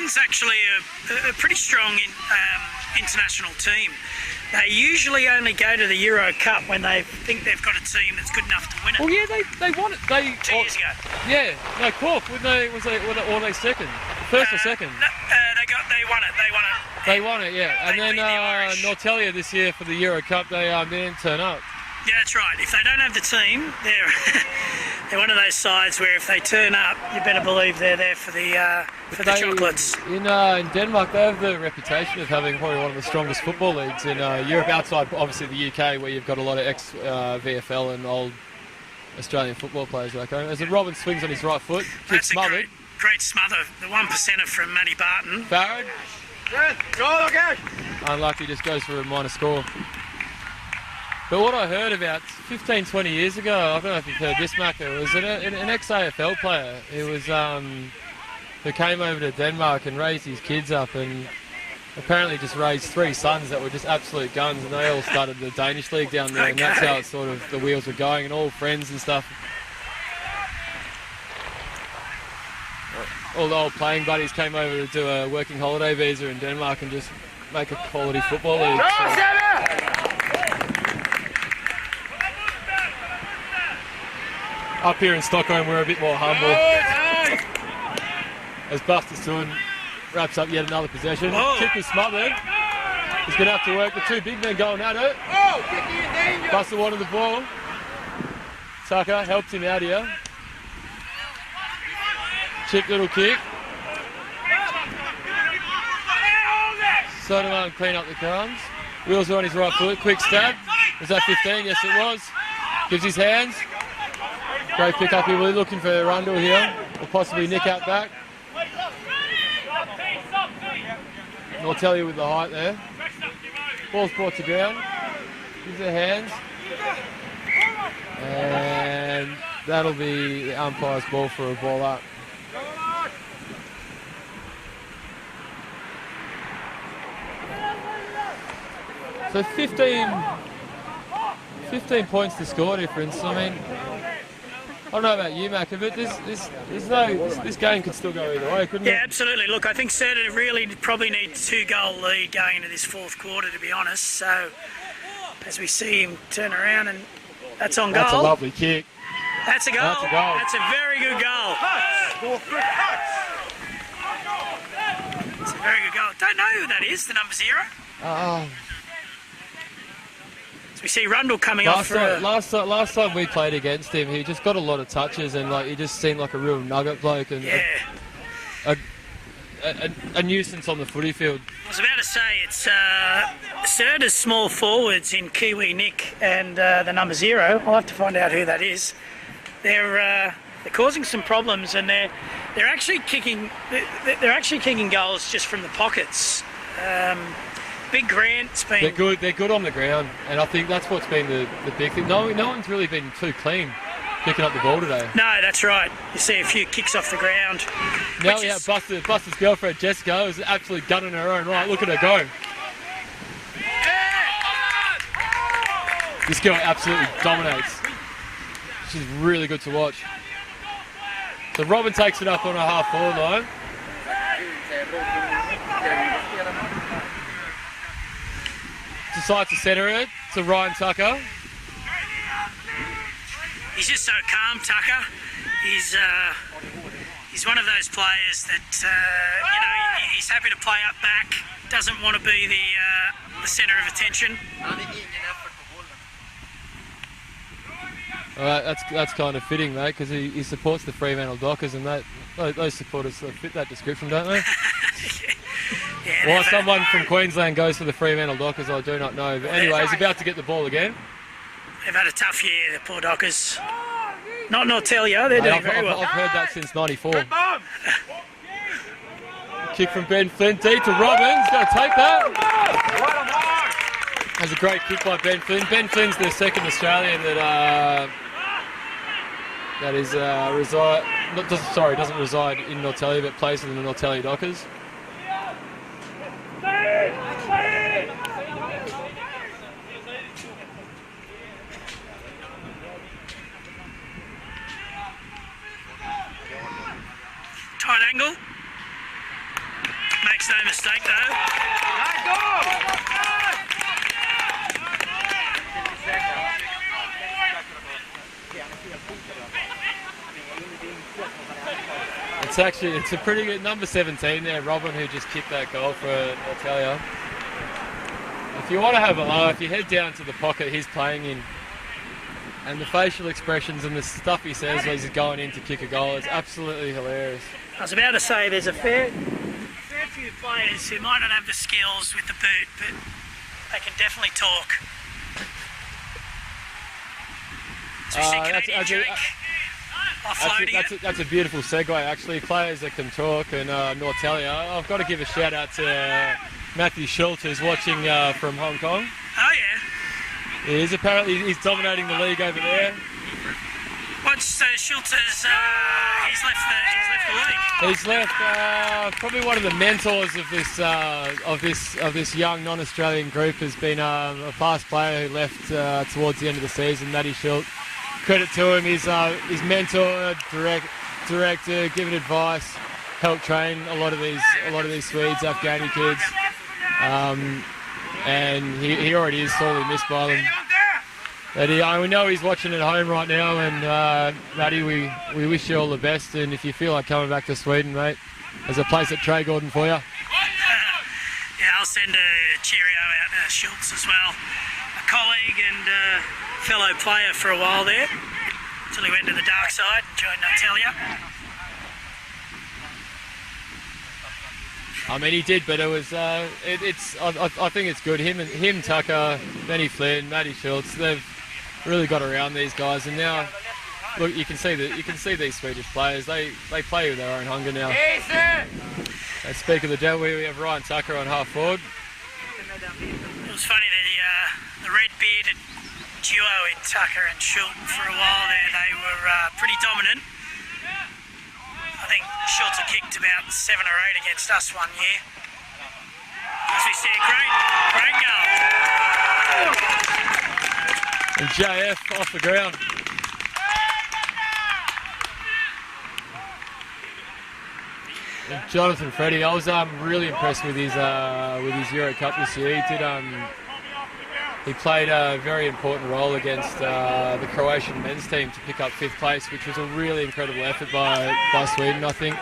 Sweden's actually a pretty strong international team. They usually only go to the Euro Cup when they think they've got a team that's good enough to win it. Well, yeah, they won it. 2 years ago. Yeah, no, Cork. Were they second? First or second? No, they won it. They won it, yeah. And They then beat the Irish. Norrtälje this year for the Euro Cup, they didn't turn up. Yeah, that's right. If they don't have the team, they're one of those sides where if they turn up, you better believe they're there for the chocolates. In Denmark, they have the reputation of having probably one of the strongest football leagues in Europe, outside obviously the UK, where you've got a lot of ex-VFL and old Australian football players back home. As Robin swings on his right foot, kick That's a smothered. great smother. The 1%er from Matty Barton. Farrad, Go, okay. unlucky, just goes for a minor score. But what I heard about 15, 20 years ago, I don't know if you've heard this, Mac, it was an ex-AFL player. It was who came over to Denmark and raised his kids up, and apparently just raised 3 sons that were just absolute guns, and they all started the Danish league down there, and that's how it sort of the wheels were going, and all friends and stuff. All the old playing buddies came over to do a working holiday visa in Denmark and just make a quality football league. Up here in Stockholm, we're a bit more humble. As Buster Soon wraps up yet another possession. Kick is smothered. He's going to have to work the 2 big men going at it. Buster wanted the ball. Tucker helped him out here. Chip little kick. Södermalm clean up the crumbs. Wheels are on his right foot. Quick stab. Was that 15? Yes, it was. Gives his hands. Great pick up here. We're looking for Rundle here. Or possibly Nick out back. Norrtälje with the height there. Ball's brought to ground. Gives their hands. And that'll be the umpire's ball for a ball up. So 15 points to score difference. I mean, I don't know about you, Mac, but this game could still go either way, couldn't it? Yeah, absolutely. Look, I think Serta really probably needs a 2-goal lead going into this 4th quarter, to be honest. So, as we see him turn around, and that's on goal. That's a lovely kick. That's a goal. That's a goal. That's a very good goal. It's a very good goal. Don't know who that is, the number 0. We see Rundle coming off for last time we played against him, he just got a lot of touches, and he just seemed like a real nugget bloke, and a nuisance on the footy field. I was about to say it's Serta's small forwards in Kiwi Nick and the number 0. I'll have to find out who that is. They're causing some problems, and they're actually kicking goals just from the pockets. Big Grant's been... They're good on the ground, and I think that's what's been the big thing. No one's really been too clean picking up the ball today. No, that's right. You see a few kicks off the ground. Now we have Buster's girlfriend Jessica is absolutely gunning her own right. Look at her go. This girl absolutely dominates. She's really good to watch. So Robin takes it up on a half-forward line. Decides to centre it to Ryan Tucker. He's just so calm, Tucker. He's one of those players that he's happy to play up back. Doesn't want to be the centre of attention. All right, that's kind of fitting, mate, because he supports the Fremantle Dockers, and those supporters sort of fit that description, don't they? Yeah, Why someone from Queensland goes for the Fremantle Dockers, I do not know. But anyway, he's about to get the ball again. They've had a tough year, the poor Dockers. Not Norrtälje, they're doing very well. I've heard that since '94. Kick from Ben Flynn, D to Robbins. Got to take that. That's a great kick by Ben Flynn. Ben Flynn's the second Australian that doesn't reside in Norrtälje, but plays for the Norrtälje Dockers. Tight angle. no mistake though. It's a pretty good number 17 there, Robin, who just kicked that goal for Norrtälje. If you want to have a laugh, you head down to the pocket he's playing in, and the facial expressions and the stuff he says when he's going in to kick a goal, it's absolutely hilarious. I was about to say there's a fair few players who might not have the skills with the boot, but they can definitely talk. Especially Canadian Jake offloading That's a beautiful segue, actually. Players that can talk, and Norrtälje. I've got to give a shout out to Matthew Schultz, who's watching from Hong Kong. Oh yeah. He's dominating the league over there. What's Schultz's? He's left the league. He's left. Probably one of the mentors of this young non-Australian group has been a past player who left towards the end of the season. Matty Schultz. Credit to him. He's mentor, director, giving advice, helped train a lot of these Swedes, Afghani kids, and he already is sorely missed by them. But we know he's watching at home right now, and Matty, we wish you all the best. And if you feel like coming back to Sweden, mate, there's a place at Trey Gordon for you. Yeah, I'll send a cheerio out to Schultz as well, a colleague and fellow player for a while there, until he went to the dark side and joined Norrtälje. I mean, he did, but it was. I think it's good. Him, Tucker, Benny Flynn, Matty Schultz. They've really got around these guys, and now, look, you can see these Swedish players. They play with their own hunger now. And speak of the devil, we have Ryan Tucker on half forward. It was funny that the red bearded duo in Tucker and Schultz for a while there. They were pretty dominant. I think Schultz had kicked about 7 or 8 against us one year. As we see, great goal. And JF off the ground. And Jonathan Freddie, I was really impressed with his Euro Cup this year. He played a very important role against the Croatian men's team to pick up 5th place, which was a really incredible effort by Sweden. I think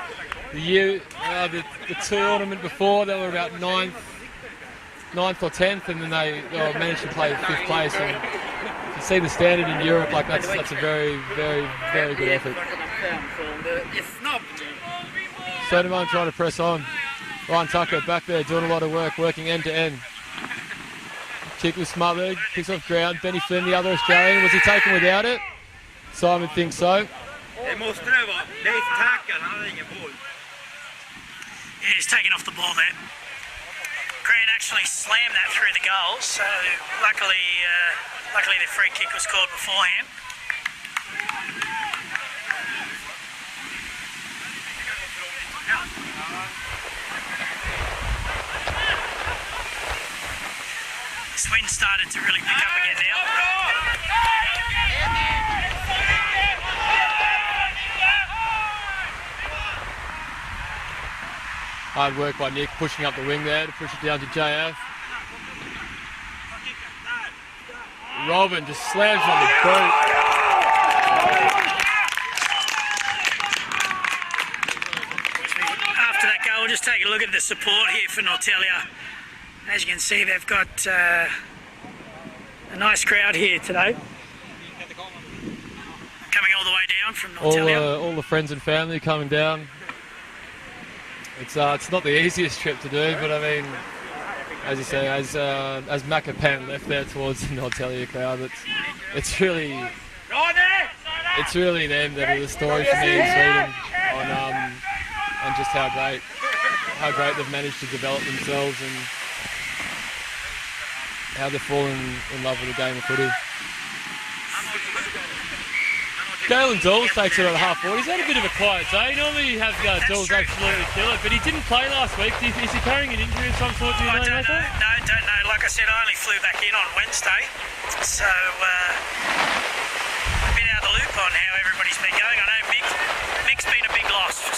the tournament before, they were about 9th or 10th, and then they managed to play 5th place. And if you see the standard in Europe, like that's a very, very, very good effort. Södermalm trying to press on. Ryan Tucker back there doing a lot of work, working end to end. Kick was smothered, picks off ground. Benny Flynn, the other Australian, was he taken without it? Simon thinks so. Yeah, he's taken off the ball there. Grant actually slammed that through the goal, so luckily the free kick was called beforehand. This wind started to really pick up again now. Hard work by Nick, pushing up the wing there to push it down to JF. Robin just slams on the boot. After that goal, we'll just take a look at the support here for Norrtälje. As you can see, they've got a nice crowd here today. Coming all the way down from Norrtälje. All the friends and family coming down. It's not the easiest trip to do, but I mean, as you say, as Maccapan left there towards the Norrtälje crowd, it's really them that are the story for me in Sweden on just how great they've managed to develop themselves and how they've fallen in love with the game of footy. Galen Dawes takes it on half forward. He's had a bit of a quiet day. Normally you have Dawes absolutely kill it, but he didn't play last week. Is he carrying an injury of some sort? Do you know, Nathan? No, don't know. Like I said, I only flew back in on Wednesday, so a bit out of the loop on how everybody's been going. I know Mick's been a big loss for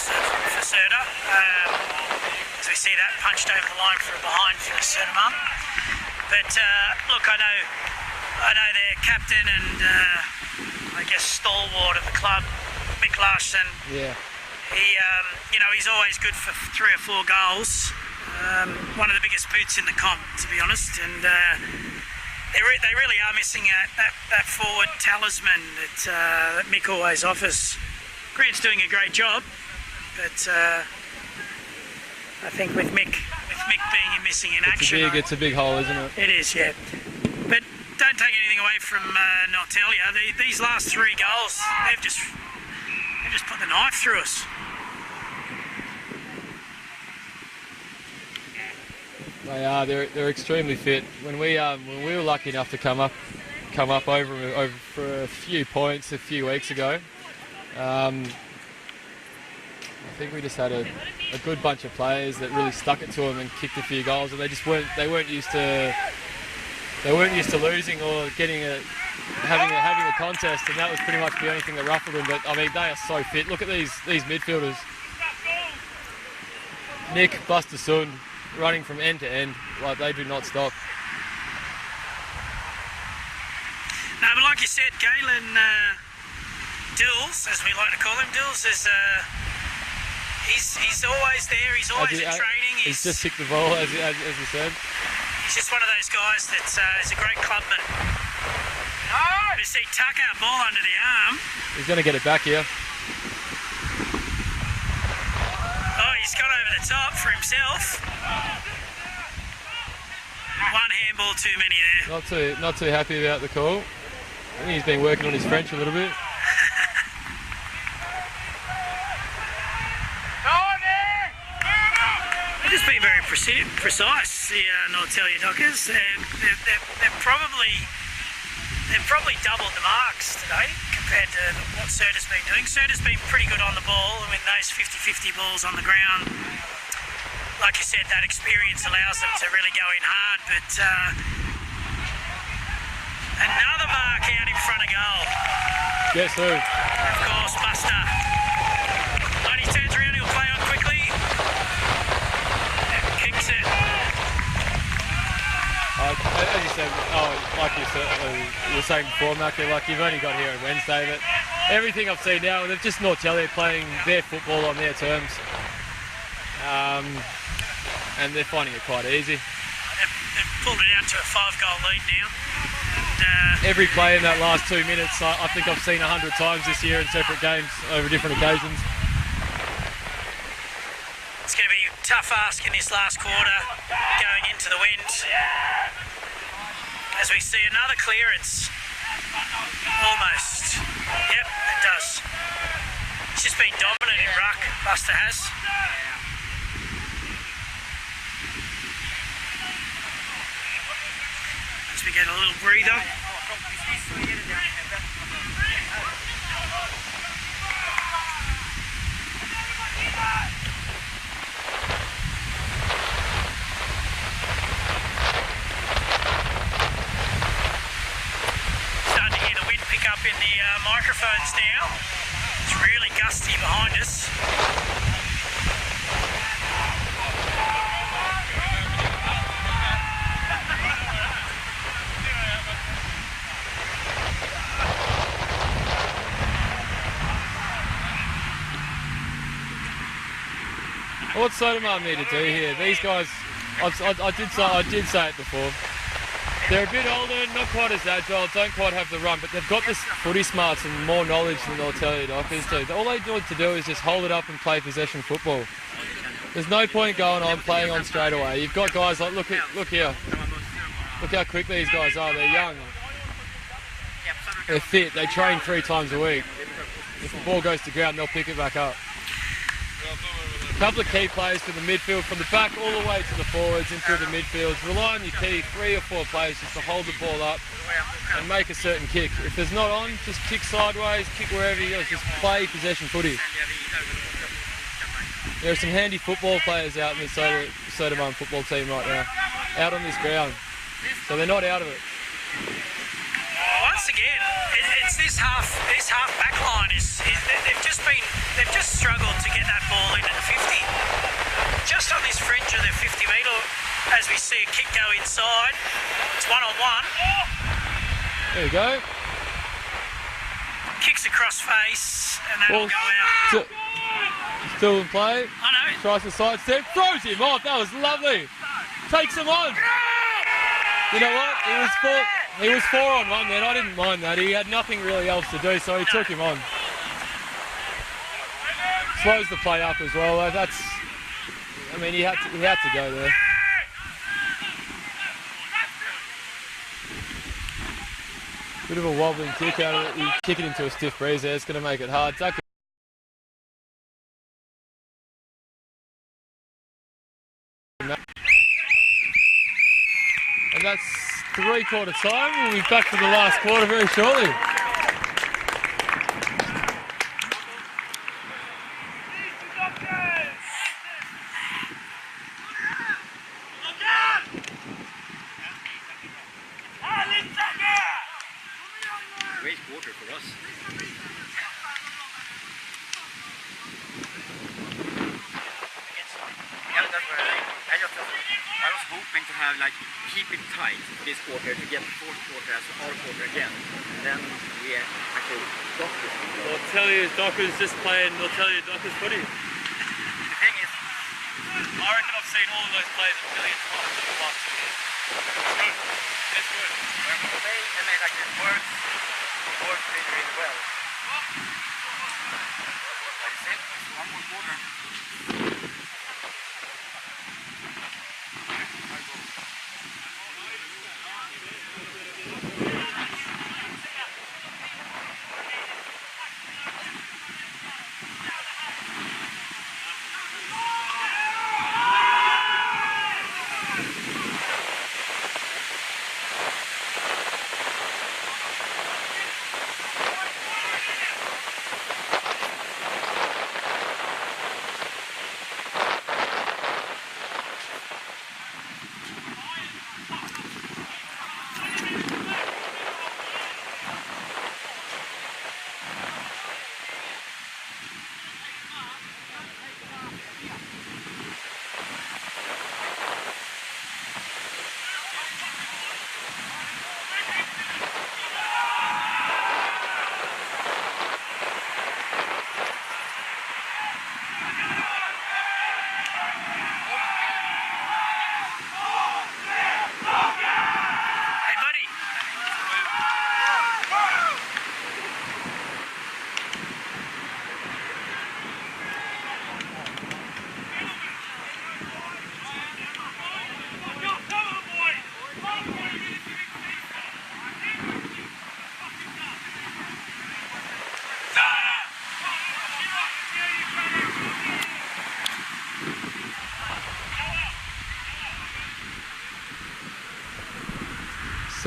Serda. As we see that punched over the line for a behind for Södermalm. But look, I know their captain and I guess stalwart of the club, Mick Larsson. Yeah. He's always good for 3 or 4 goals. One of the biggest boots in the comp, to be honest, and they really are missing that forward talisman that Mick always offers. Grant's doing a great job, but I think with Mick being missing in action, It's a big hole, isn't it? it is, yeah. But don't take anything away from Norrtälje. These last 3 goals, they've just put the knife through us. They are. They're extremely fit. When we were lucky enough to come up over for a few points a few weeks ago, I think we just had a good bunch of players that really stuck it to them and kicked a few goals, and they weren't used to losing or having a contest, and that was pretty much the only thing that ruffled them. But I mean, they are so fit. Look at these midfielders. Nick, Buster Sund, running from end to end, like they do not stop. No, but like you said, Galen Dills, as we like to call him, Dills is he's always there. He's always in training. He's just kicked the ball, as you said. He's just one of those guys that is a great clubman. Oh! You see Tucker, ball under the arm. He's going to get it back here. Oh, he's got over the top for himself. One handball too many there. Not too happy about the call. I think he's been working on his French a little bit. They've just been very precise, the Norrtälje Dockers. They've probably doubled the marks today compared to what Söder's been doing. Söder's been pretty good on the ball, and with those 50-50 balls on the ground, like you said, that experience allows them to really go in hard. But another mark out in front of goal. Guess who? Of course, Buster. When he turns around, he'll play on quickly. Kicks it. As you said, like you were saying before, Mackie, like you've only got here on Wednesday, but everything I've seen now, they're just Norrtälje playing their football on their terms. And they're finding it quite easy. They've pulled it out to a 5-goal lead now. And, every play in that last 2 minutes, I think I've seen 100 times this year in separate games over different occasions. It's going to be a tough ask in this last quarter, going into the wind. As we see another clearance. Almost. Yep, it does. He's just been dominant in ruck, Buster has. As we get a little breather. Starting to hear the wind pick up in the microphones now. It's really gusty behind us. What Södermalm need to do here? These guys, I did say it before. They're a bit older, not quite as agile, don't quite have the run, but they've got this footy smarts and more knowledge than Norrtälje Dockers do. All they need to do is just hold it up and play possession football. There's no point going on playing on straight away. You've got guys like look here. Look how quick these guys are. They're young. They're fit. They train 3 times a week. If the ball goes to ground, they'll pick it back up. A couple of key players to the midfield, from the back all the way to the forwards and through the midfields. Rely on your key 3 or 4 players just to hold the ball up and make a certain kick. If there's not on, just kick sideways, kick wherever you go. Just play possession footy. There are some handy football players out in the Södermalm football team right now, out on this ground. So they're not out of it. Once again, it's this half back line they've just struggled to get that ball into the 50. just on this fringe of the 50 metre as we see a kick go inside. It's 1-on-1. There you go. Kicks across face and that'll go out. Still in play. I know. Tries to sidestep. Throws him off. That was lovely. Takes him on. You know what? He was 4-on-1 then. I didn't mind that. He had nothing really else to do, so he took him on. Slows the play up as well. That's. I mean, he had to go there. Bit of a wobbling kick out of it. You kick it into a stiff breeze there. It's going to make it hard. And that's 3/4 time. We'll be back for the last quarter very shortly. Great quarter for us. I was hoping to have keep it tight this quarter to get the fourth quarter as our quarter again. And then we actually got this. Norrtälje Dockers just playing Norrtälje Dockers footy. The thing is, I reckon I've seen all of those plays a million times in the last 2 years. It's good. It's good. for me, it works really, really well. That's it. One more quarter.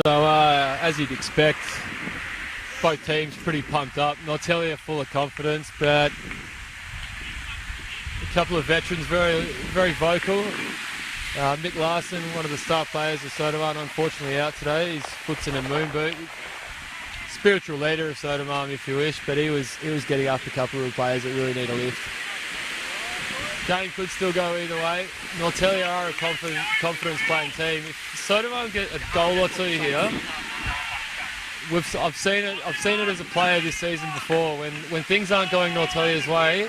So, as you'd expect, both teams pretty pumped up. Norrtälje full of confidence, but a couple of veterans very, very vocal. Mick Larson, one of the star players of Södermalm, unfortunately out today. His foot's in a moon boot. Spiritual leader of Södermalm, if you wish, but he was getting up a couple of the players that really need a lift. Game could still go either way. Norrtälje are a confidence-playing team. If Södermalm get a goal or two here, I've seen it as a player this season before. When things aren't going Norrtälje's way,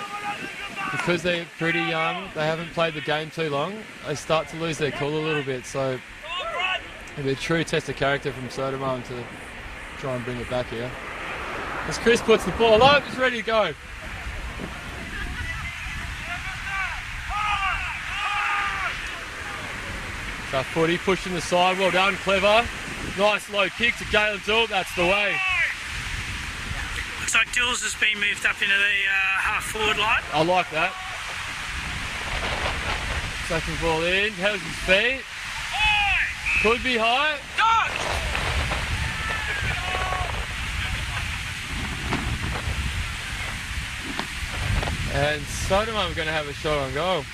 because they're pretty young, they haven't played the game too long, they start to lose their cool a little bit. So it'll be a true test of character from Södermalm to try and bring it back here. As Chris puts the ball up, he's ready to go. Tough footy, pushing the side, well done, clever. Nice low kick to Galen Dool, that's the way. Looks like Dools has been moved up into the half-forward line. I like that. Second ball in, how's his feet? Could be high. And Södermalm are going to have a shot on goal.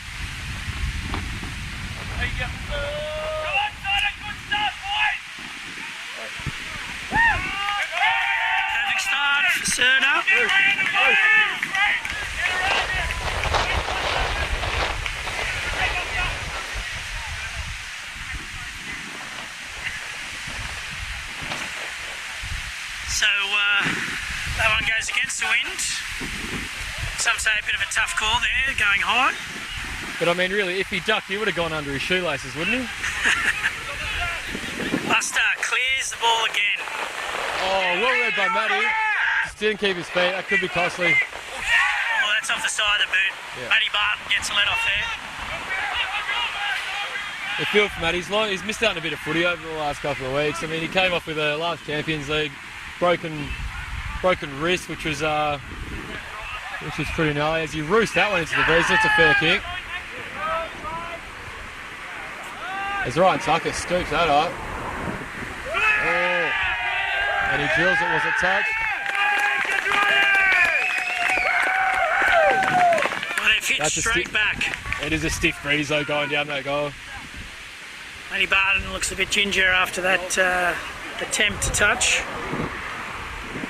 Perfect start for Söder. wind. Some say a bit of a tough call there, going high. But I mean, really, if he ducked, he would have gone under his shoelaces, wouldn't he? Buster clears the ball again. Oh, well read by Matty. Just didn't keep his feet. That could be costly. Oh, that's off the side of the boot. Yeah. Matty Barton gets a let off there. The feel for Matty. He's missed out on a bit of footy over the last couple of weeks. I mean, he came off with a last Champions League broken wrist, which was pretty gnarly. As he roosts that one into the breeze, that's a fair kick. As Ryan Tucker scoops that up. Oh. And he drills it. Was it touch? Well, they've hit straight back. It is a stiff breeze though going down that goal. Matty Barton looks a bit ginger after that attempt to touch.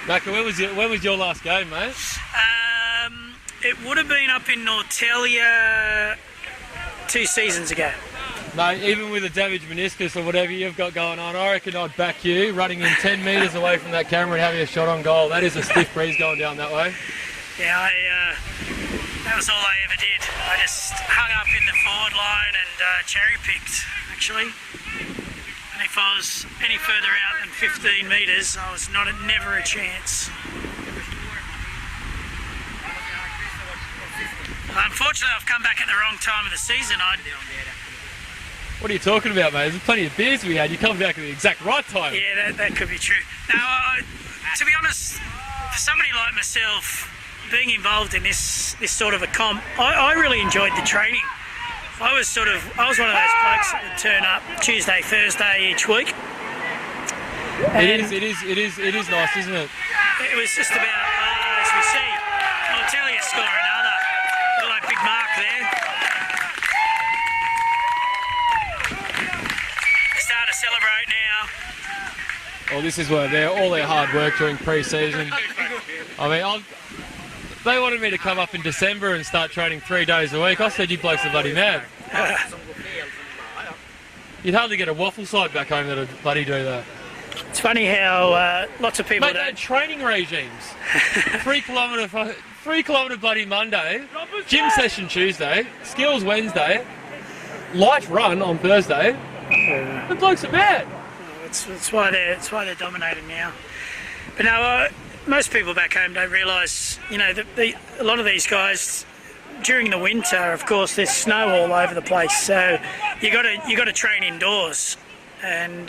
Macca, when was your last game, mate? It would have been up in Norrtälje 2 seasons ago. Mate, even with a damaged meniscus or whatever you've got going on, I reckon I'd back you running in 10 metres away from that camera and having a shot on goal. That is a stiff breeze going down that way. Yeah, that was all I ever did. I just hung up in the forward line and cherry-picked, actually. And if I was any further out than 15 metres, I was never a chance. Unfortunately, I've come back at the wrong time of the season. What are you talking about, mate? There's plenty of beers we had. You come back at the exact right time. Yeah, that could be true. Now, to be honest, for somebody like myself, being involved in this sort of a comp, I really enjoyed the training. I was one of those blokes that would turn up Tuesday, Thursday each week. It is nice, isn't it? It was just about, as we see, Norrtälje score another. Got like big mark there. Start to celebrate now. Well, this is where all their hard work during pre-season. I mean, they wanted me to come up in December and start training 3 days a week. I said, you blokes are bloody mad. You'd hardly get a waffle side back home that'd bloody do that. It's funny how lots of people... Mate, they had training regimes. 3 kilometre bloody Monday, gym session Tuesday, skills Wednesday, light run on Thursday. The blokes are mad. It's why they're dominating now. But no, most people back home don't realise, you know, a lot of these guys during the winter, of course, there's snow all over the place, so you got to train indoors, and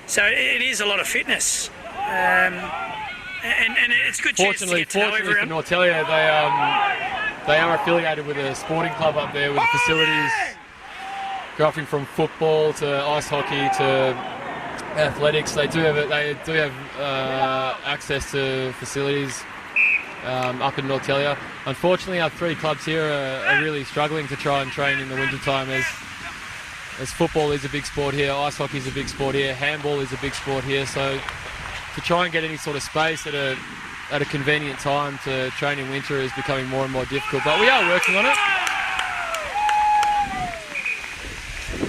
so it is a lot of fitness, and it's a good chance to get to know everyone. Fortunately for Norrtälje, they are affiliated with a sporting club up there with facilities going from football to ice hockey to athletics. They do have access to facilities up in Norrtälje. Unfortunately, our 3 clubs here are really struggling to try and train in the wintertime as football is a big sport here, ice hockey is a big sport here, handball is a big sport here. So to try and get any sort of space at a convenient time to train in winter is becoming more and more difficult. But we are working on it.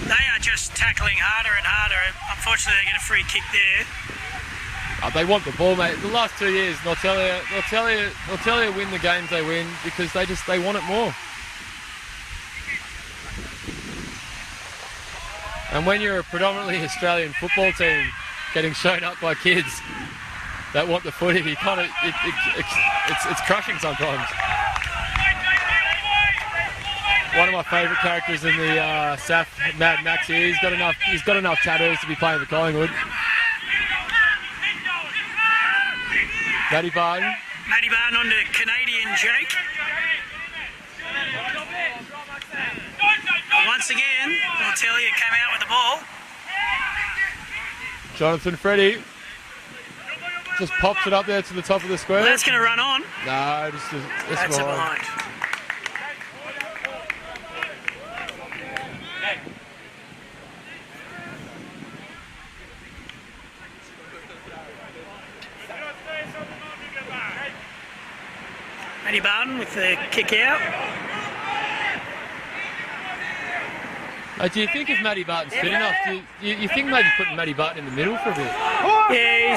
They are just tackling harder and harder. Unfortunately, they get a free kick there. They want the ball, mate. The last 2 years, Norrtälje win the games they win because they want it more. And when you're a predominantly Australian football team getting shown up by kids that want the footy, you kind of it's crushing sometimes. One of my favourite characters in the SAF, Mad Max here. He's got enough tattoos to be playing for Collingwood. Matty Barton on to Canadian Jake. Once again, Norrtälje came out with the ball. Jonathan Freddie just pops it up there to the top of the square. Well, that's going to run on. No, that's a behind. Matty Barton with the kick out. Do you think if Matty Barton's fit enough, you think maybe putting Matty Barton in the middle for a bit? Yeah,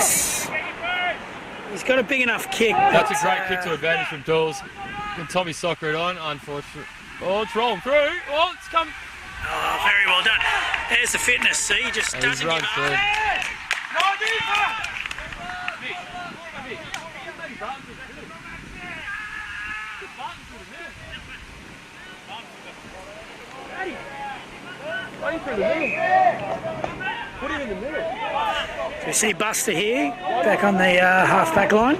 He's got a big enough kick. That's a great kick to advantage from Dawes. Can Tommy soccer it on? Unfortunately. Oh, it's rolling through. Oh, it's come. Oh, very well done. There's the fitness, see? He just doesn't give up. Through. Put him in the middle. So we see Buster here, back on the half-back line.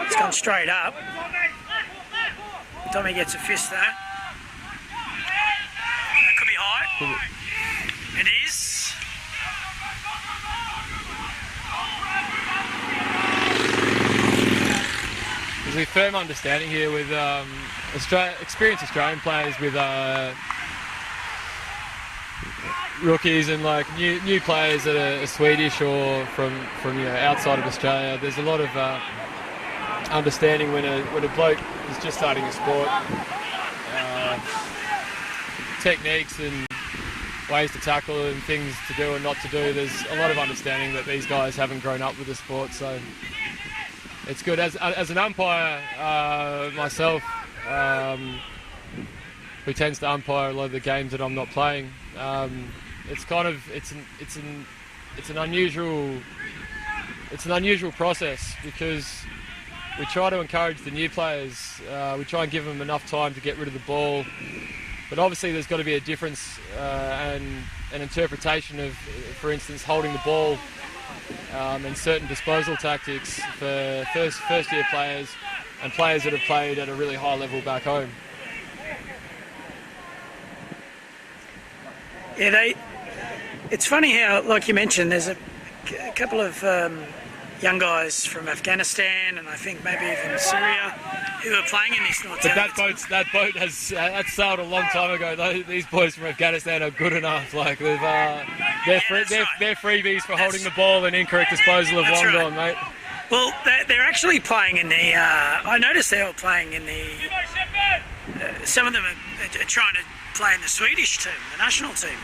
It's gone straight up. Tommy gets a fist there. That could be high. It is. There's a firm understanding here with experienced Australian players with rookies and like new players that are Swedish or from outside of Australia. There's a lot of understanding when a bloke is just starting a sport, techniques and ways to tackle and things to do and not to do. There's a lot of understanding that these guys haven't grown up with the sport, so it's good. As an umpire myself, who tends to umpire a lot of the games that I'm not playing, it's an unusual process because we try to encourage the new players. We try and give them enough time to get rid of the ball, but obviously there's got to be a difference and an interpretation of, for instance, holding the ball and certain disposal tactics for first year players and players that have played at a really high level back home. Yeah, it's funny how, like you mentioned, there's a couple of young guys from Afghanistan and I think maybe even Syria who are playing in this Norrtälje. But that boat has sailed a long time ago. These boys from Afghanistan are good enough. Like they're freebies for holding the ball and incorrect disposal of long gone, mate. Well, they're actually playing in the. I noticed they were playing in the. Some of them are trying to play in the Swedish team, the national team,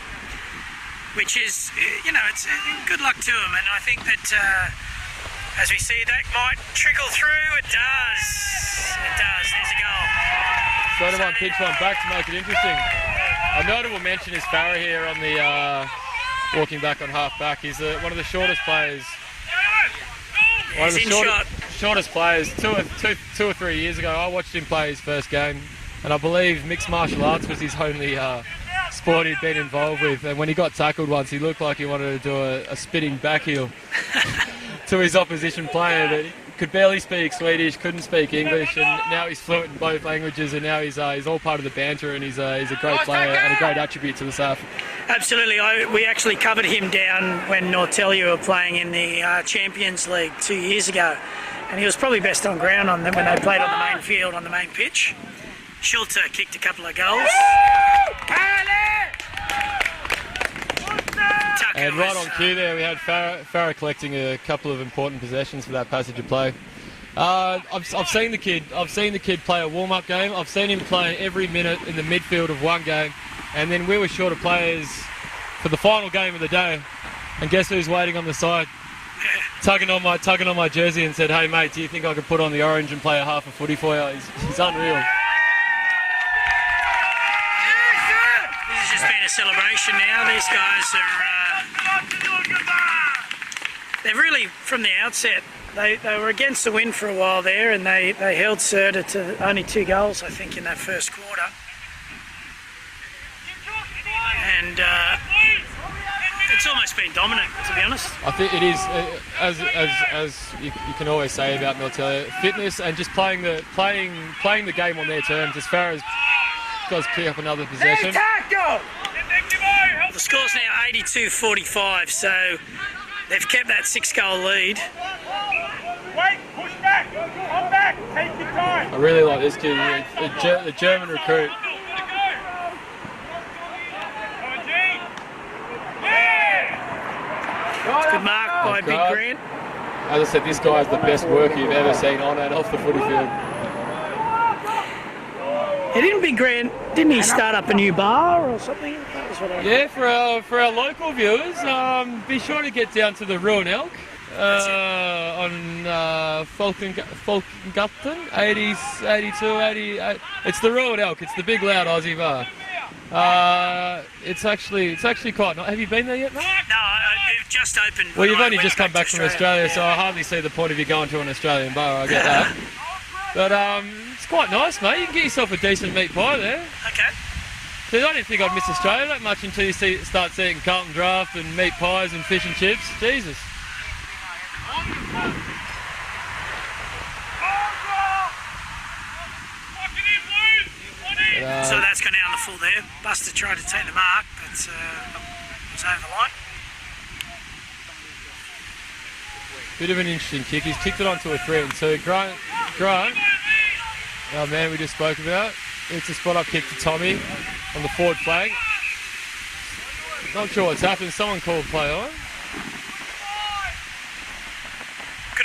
which is, it's good luck to them. And I think that as we see, that might trickle through. It does. It does. There's a goal. Södermalm pitch one back to make it interesting. A notable mention is Farah here on the walking back on half back. He's one of the shortest players. One of the shortest players. Two or 3 years ago, I watched him play his first game, and I believe mixed martial arts was his only sport he'd been involved with. And when he got tackled once, he looked like he wanted to do a spinning back heel to his opposition player. But he could barely speak Swedish, couldn't speak English, and now he's fluent in both languages. And now he's all part of the banter, and he's a great player and a great attribute to the South. Absolutely. We actually covered him down when Norrtälje were playing in the Champions League 2 years ago, and he was probably best on ground on them when they played on the main field, on the main pitch. Schulter kicked a couple of goals. And right on cue there, we had Farah collecting a couple of important possessions for that passage of play. I've seen the kid. I've seen the kid play a warm-up game. I've seen him play every minute in the midfield of one game, and then we were short of players for the final game of the day. And guess who's waiting on the side, tugging on my jersey, and said, "Hey mate, do you think I could put on the orange and play a half a footy for you?" He's unreal. This has just been a celebration now. These guys are. They've really, from the outset, they were against the wind for a while there, and they held Söder to only 2 goals, I think, in that first quarter. And it's almost been dominant, to be honest. I think it is, as you can always say about Norrtälje, fitness and just playing the game on their terms. As far as guys pick up another possession. The score's now 82-45, so they've kept that 6-goal lead. Wait, push back, come back, take your time. I really like this kid, the German recruit. Good mark by Big Grant. As I said, this guy is the best work you've ever seen on and off the footy field. He didn't Big Grant, didn't he start up a new bar or something? That was what I Yeah, for our local viewers, be sure to get down to the Ruin Elk on Falkengatten, 82, 88. It's the Ruin Elk. It's the big loud Aussie bar. It's actually quite nice. Have you been there yet, mate? No, it just opened. Well, you've only just come back from Australia, so I hardly see the point of you going to an Australian bar. I get that. But it's quite nice, mate. You can get yourself a decent meat pie there. Okay. I didn't think I'd miss Australia that much until you start eating Carlton Draft and meat pies and fish and chips. Jesus. So that's gone down the full there. Buster tried to take the mark, but it was over the line. Bit of an interesting kick. He's kicked it onto a 3 and 2. Grant, our man we just spoke about. It's a spot up kick to Tommy on the forward flank. Not sure what's happened. Someone called play on.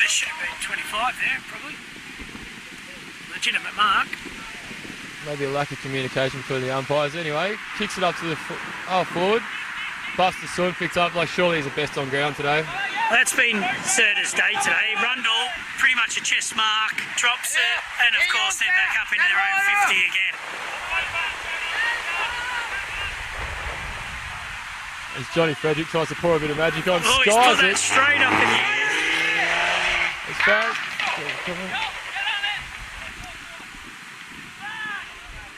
Should have been 25 there, probably. Legitimate mark. Maybe a lack of communication for the umpires. Anyway, kicks it up to the forward. Buster Sun picks up, like surely he's the best on ground today. Well, that's been Serta's day today. Rundle, pretty much a chest mark, drops it, and of course they're back up into their own 50 again. As Johnny Frederick tries to pour a bit of magic on, he's put that straight up in the air. It's back.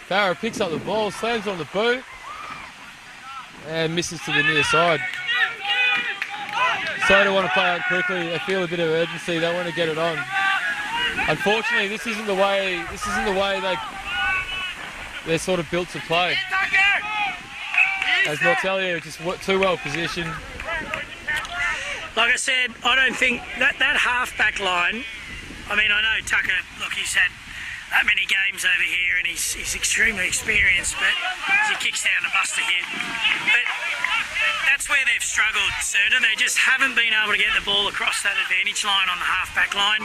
Farah picks up the ball, slams on the boot, and misses to the near side. So they want to play out quickly. They feel a bit of urgency. They want to get it on. Unfortunately, this isn't the way they're sort of built to play. As Norrtälje are just too well positioned. Like I said, I don't think that half-back line, I mean, I know Tucker, look, he's had that many games over here and he's extremely experienced, but he kicks down the Buster here. But that's where they've struggled, Serta. They just haven't been able to get the ball across that advantage line on the half-back line.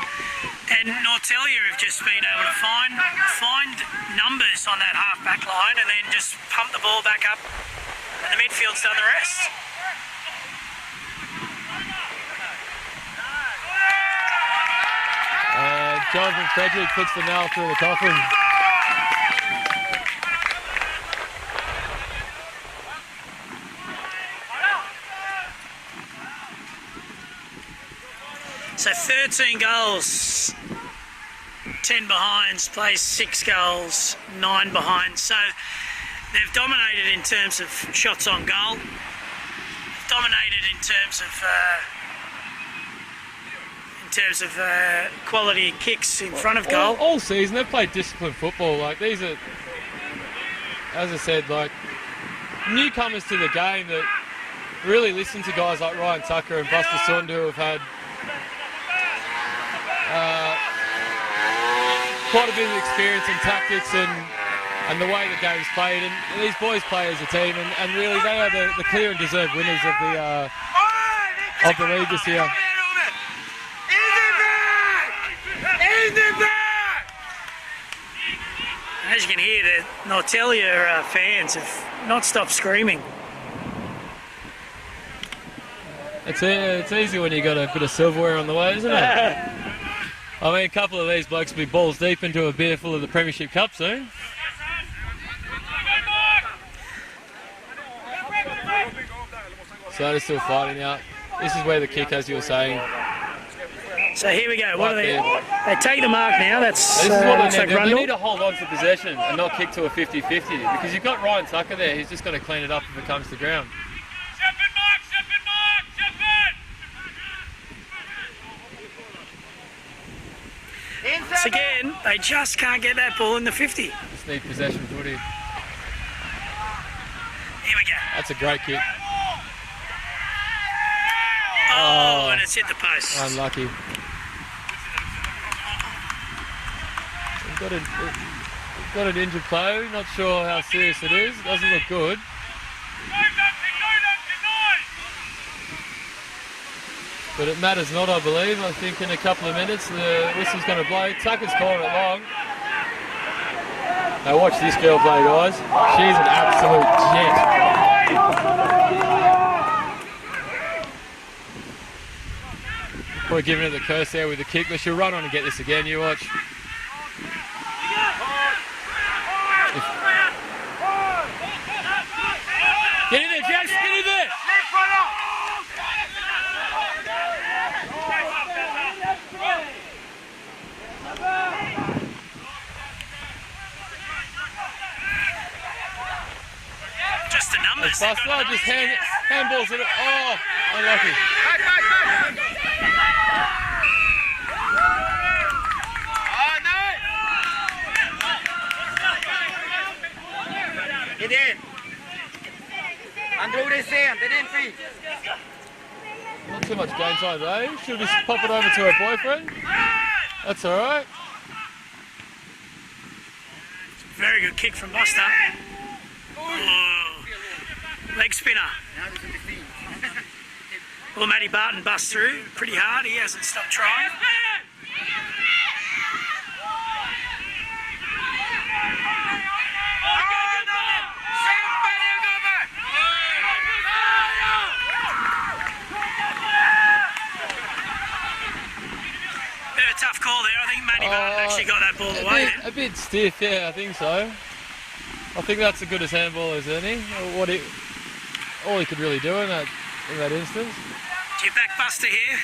And Norrtälje have just been able to find numbers on that half-back line and then just pump the ball back up, and the midfield's done the rest. Jonathan Frederick puts the nail through the coffin. So 13 goals, 10 behinds, plays 6 goals, 9 behinds. So they've dominated in terms of shots on goal, dominated in terms of quality kicks in front of goal. All season they've played disciplined football. Like these are, as I said, like newcomers to the game that really listen to guys like Ryan Tucker and Buster Sund, who have had quite a bit of experience in tactics and the way the game's played. And these boys play as a team, and really they are the clear and deserved winners of the league this year. As you can hear, the Norrtälje fans have not stopped screaming. It's easy when you got a bit of silverware on the way, isn't it? I mean, a couple of these blokes will be balls deep into a beer full of the Premiership Cup soon. So they're still fighting out. This is where the kick, as you were saying. So here we go. What are they? They take the mark now. This is what like they need to hold on to possession and not kick to a 50-50, because you've got Ryan Tucker there. He's just got to clean it up if it comes to ground. Once again, they just can't get that ball in the 50. Just need possession footy. Here we go. That's a great kick. Oh, and it's hit the post. Unlucky. Got an injured player. Not sure how serious it is. It doesn't look good. But it matters not, I believe. I think in a couple of minutes the whistle's going to blow. Tucker's calling it long. Now watch this girl play, guys. She's an absolute jet. We're giving it the curse there with the kick, but she'll run on and get this again. You watch. Get in there, Jess. Get in there. Just the numbers. Just handballs it. Oh, unlucky. Get in. Han drog det sent, det är din feet. Not too much game time though. Should we pop it over to her boyfriend? That's alright. Very good kick from Buster. Leg spinner. Well, Matty Barton busts through pretty hard. He hasn't stopped trying. Bit of a tough call there. I think Matty Barton actually got that ball away. A bit stiff, yeah, I think so. I think that's as good as handball as any. All he could really do in that instance. Do you back Buster here?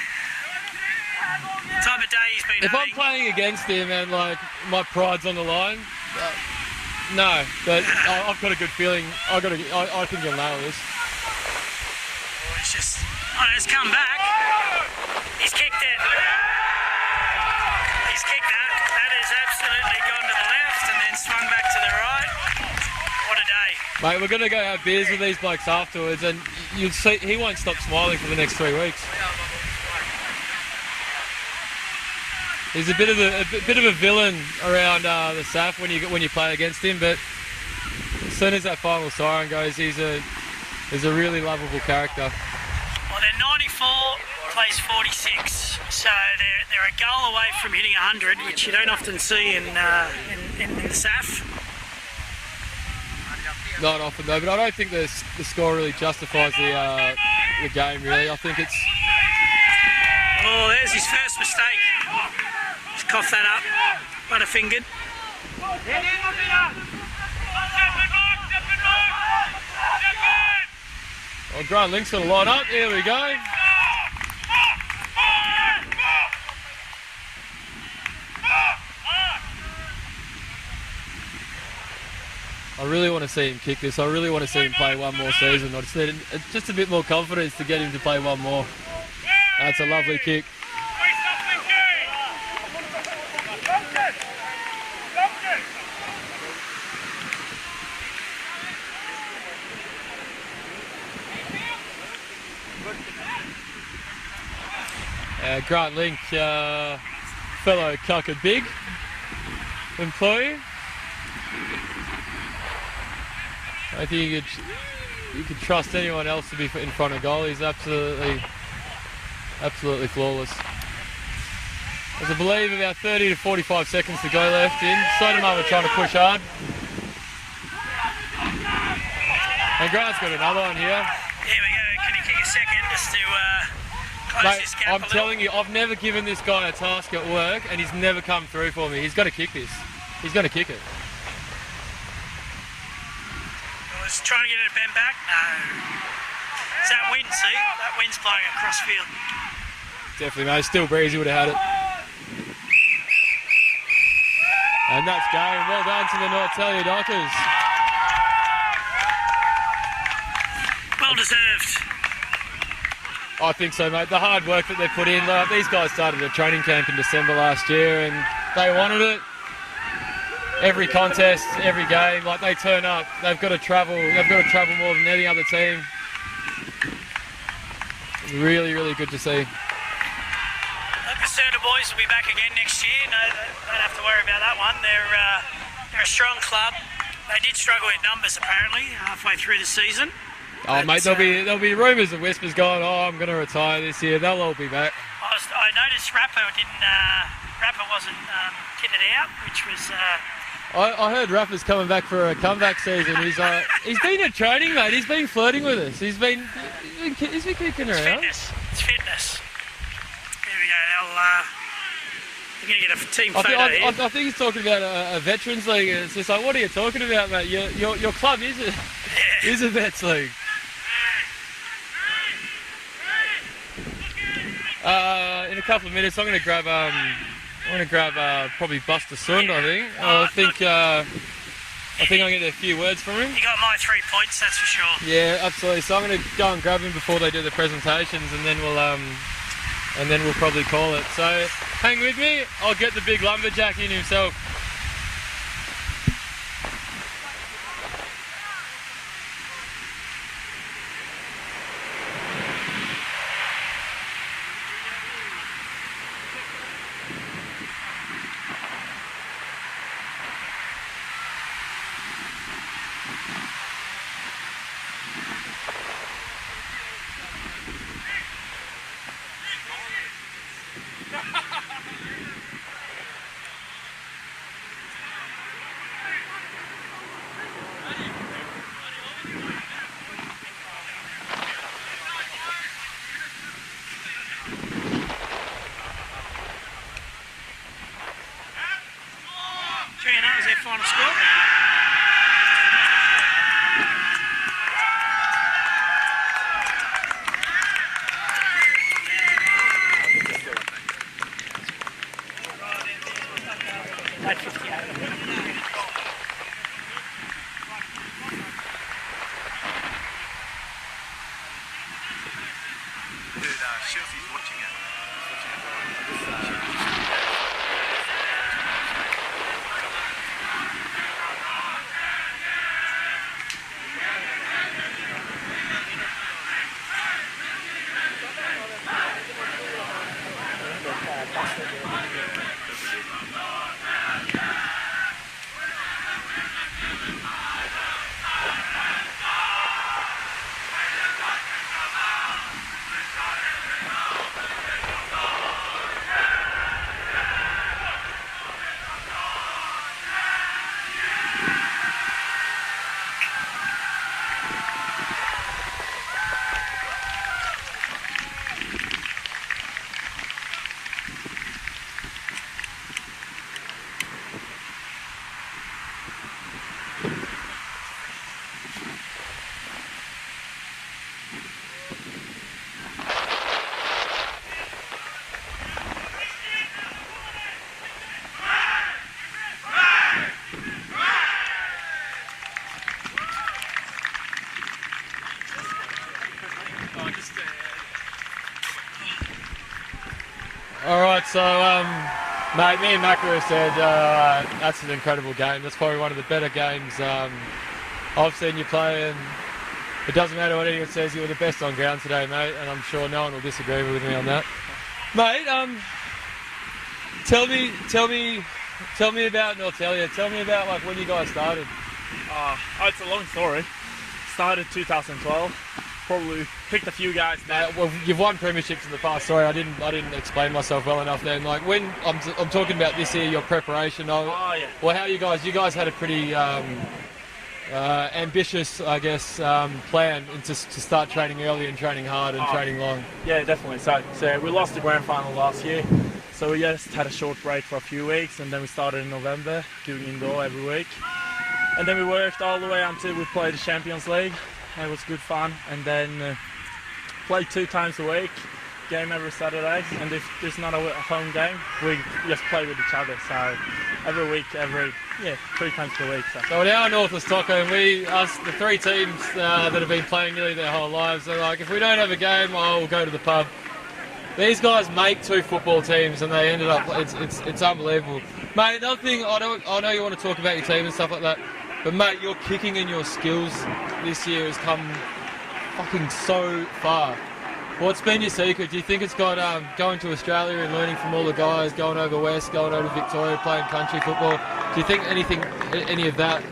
Time of day he's been If I'm playing against him and like my pride's on the line, no. But I've got a good feeling. I think he'll nail this. Oh, it's just. Oh, it's come back. He's kicked it. He's kicked that. That has absolutely gone to the left and then swung back to the right. What a day. Mate, we're going to go have beers with these blokes afterwards, and you'll see he won't stop smiling for the next 3 weeks. He's a bit of a villain around the SAF when you play against him, but as soon as that final siren goes, he's a really lovable character. Well, they're 94, plays 46, so they're a goal away from hitting 100, which you don't often see in the SAF. Not often though, but I don't think the score really justifies the game. Really, I think it's. Oh, there's his first mistake. Just cough that up. Butterfingered. Well, Grant Link's going to line up. Here we go. I really want to see him kick this. I really want to see him play one more season. I just need just a bit more confidence to get him to play one more. That's a lovely kick. Grant Link, fellow Cucker Big employee. I think you could trust anyone else to be in front of goal. He's absolutely flawless. There's, I believe, about 30 to 45 seconds to go left in. Södermalm are trying to push hard. And Grant's got another one here. Here we go. Can he kick a second just to close this gap a little? I'm telling you, I've never given this guy a task at work and he's never come through for me. He's got to kick this. He's going to kick it. Was trying to get it to bend back. No. It's that wind, see? That wind's blowing across field. Definitely, mate. Still breezy would have had it. And that's game. Well done to the Norrtälje Dockers. Well deserved. I think so, mate. The hard work that they put in. These guys started a training camp in December last year and they wanted it. Every contest, every game, like they turn up, they've got to travel more than any other team. Really, really good to see. Look, the Söder boys will be back again next year. No, don't have to worry about that one. They're a strong club. They did struggle with numbers apparently halfway through the season. Oh, mate, there'll be rumours and whispers going. Oh, I'm going to retire this year. They'll all be back. I noticed Rapper wasn't kitted out, which was I heard Rafa's coming back for a comeback season. He's been at training, mate. He's been flirting with us. He's been kicking around. It's fitness. Here we go. We're going to get a team photo here. I think he's talking about a veterans league. And it's just like, what are you talking about, mate? Your club is a vets league. In a couple of minutes, I'm going to grab probably Buster Sund. I think I'm going to get a few words from him. You got my 3 points, that's for sure. Yeah, absolutely. So I'm going to go and grab him before they do the presentations, and then we'll probably call it. So hang with me. I'll get the big lumberjack in himself. Is their final score? Chelsea's watching it. All right, so mate, me and Macro said that's an incredible game. That's probably one of the better games I've seen you play, and it doesn't matter what anyone says. You were the best on ground today, mate, and I'm sure no one will disagree with me on that. Mate, tell me about Norrtälje. Tell me about like when you guys started. It's a long story. Started 2012. Probably picked a few guys there. Well, you've won premierships in the past. Sorry, I didn't explain myself well enough then. Like when I'm talking about this year, your preparation. Yeah. Well, how you guys had a pretty ambitious, I guess, plan to start training early and training hard and training long. Yeah, definitely. So we lost the grand final last year. So we just had a short break for a few weeks, and then we started in November doing indoor every week. And then we worked all the way until we played the Champions League. It was good fun, and then played 2 times a week, game every Saturday, and if there's not a home game, we just play with each other. So every week, 3 times per week. So now north of Stockholm, us the 3 teams that have been playing nearly their whole lives, they're like, if we don't have a game, we'll go to the pub. These guys make 2 football teams, and they ended up. It's unbelievable, mate. Another thing, I know you want to talk about your team and stuff like that. But mate, your kicking and your skills this year has come fucking so far. What's been your secret? Do you think it's got going to Australia and learning from all the guys, going over west, going over to Victoria, playing country football? Do you think any of that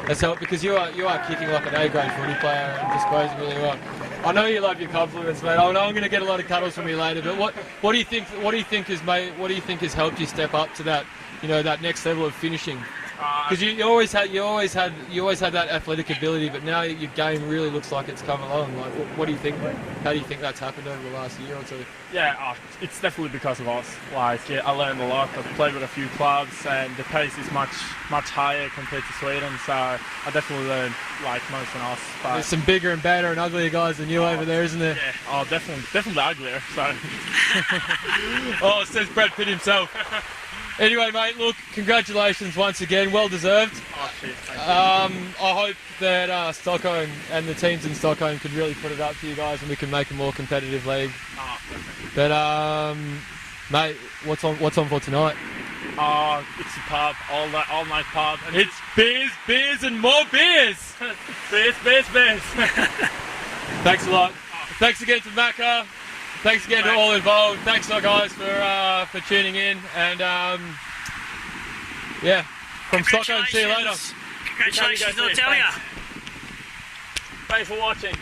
has helped? Because you are kicking like an A-grade footy player and disposing really well. I know you love your compliments, mate. I know I'm going to get a lot of cuddles from you later. But what do you think has helped you step up to that, that next level of finishing? Because you always had that athletic ability, but now your game really looks like it's come along. Like, what do you think? How do you think that's happened over the last year or two? Yeah, it's definitely because of us. Like, yeah, I learned a lot. I've played with a few clubs, and the pace is much higher compared to Sweden. So I definitely learned like most than us. But There's some bigger and badder and uglier guys than you over there, isn't there? yeah, definitely uglier. So Oh, says Brad Pitt himself. Anyway, mate, look, congratulations once again, well deserved. oh shit. Thank you. I hope that Stockholm and the teams in Stockholm could really put it up to you guys, and we can make a more competitive league. Definitely. But mate, what's on for tonight? It's a pub, all night pub. And It's beers, and more beers. beers. Thanks a lot. Thanks again to Macca. Thanks again to all involved. Thanks, guys, for tuning in. And yeah, from Stockholm, see you later. Congratulations, Norrtälje. Thanks for watching.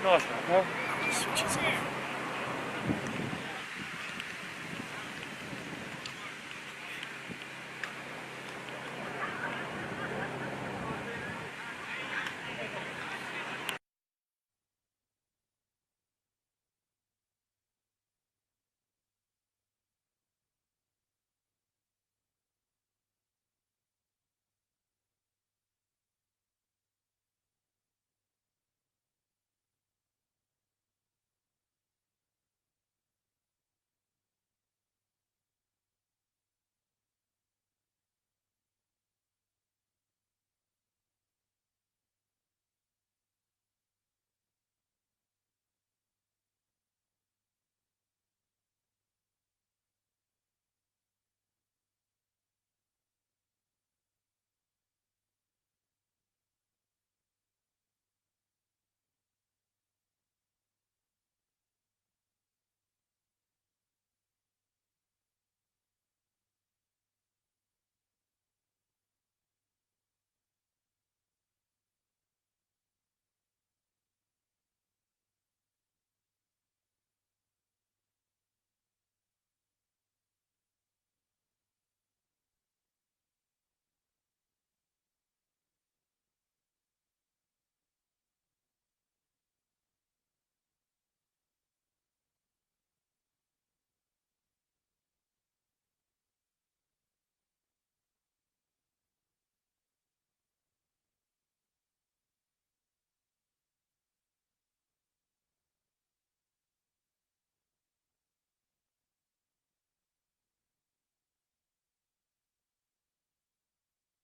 Nice, Macca.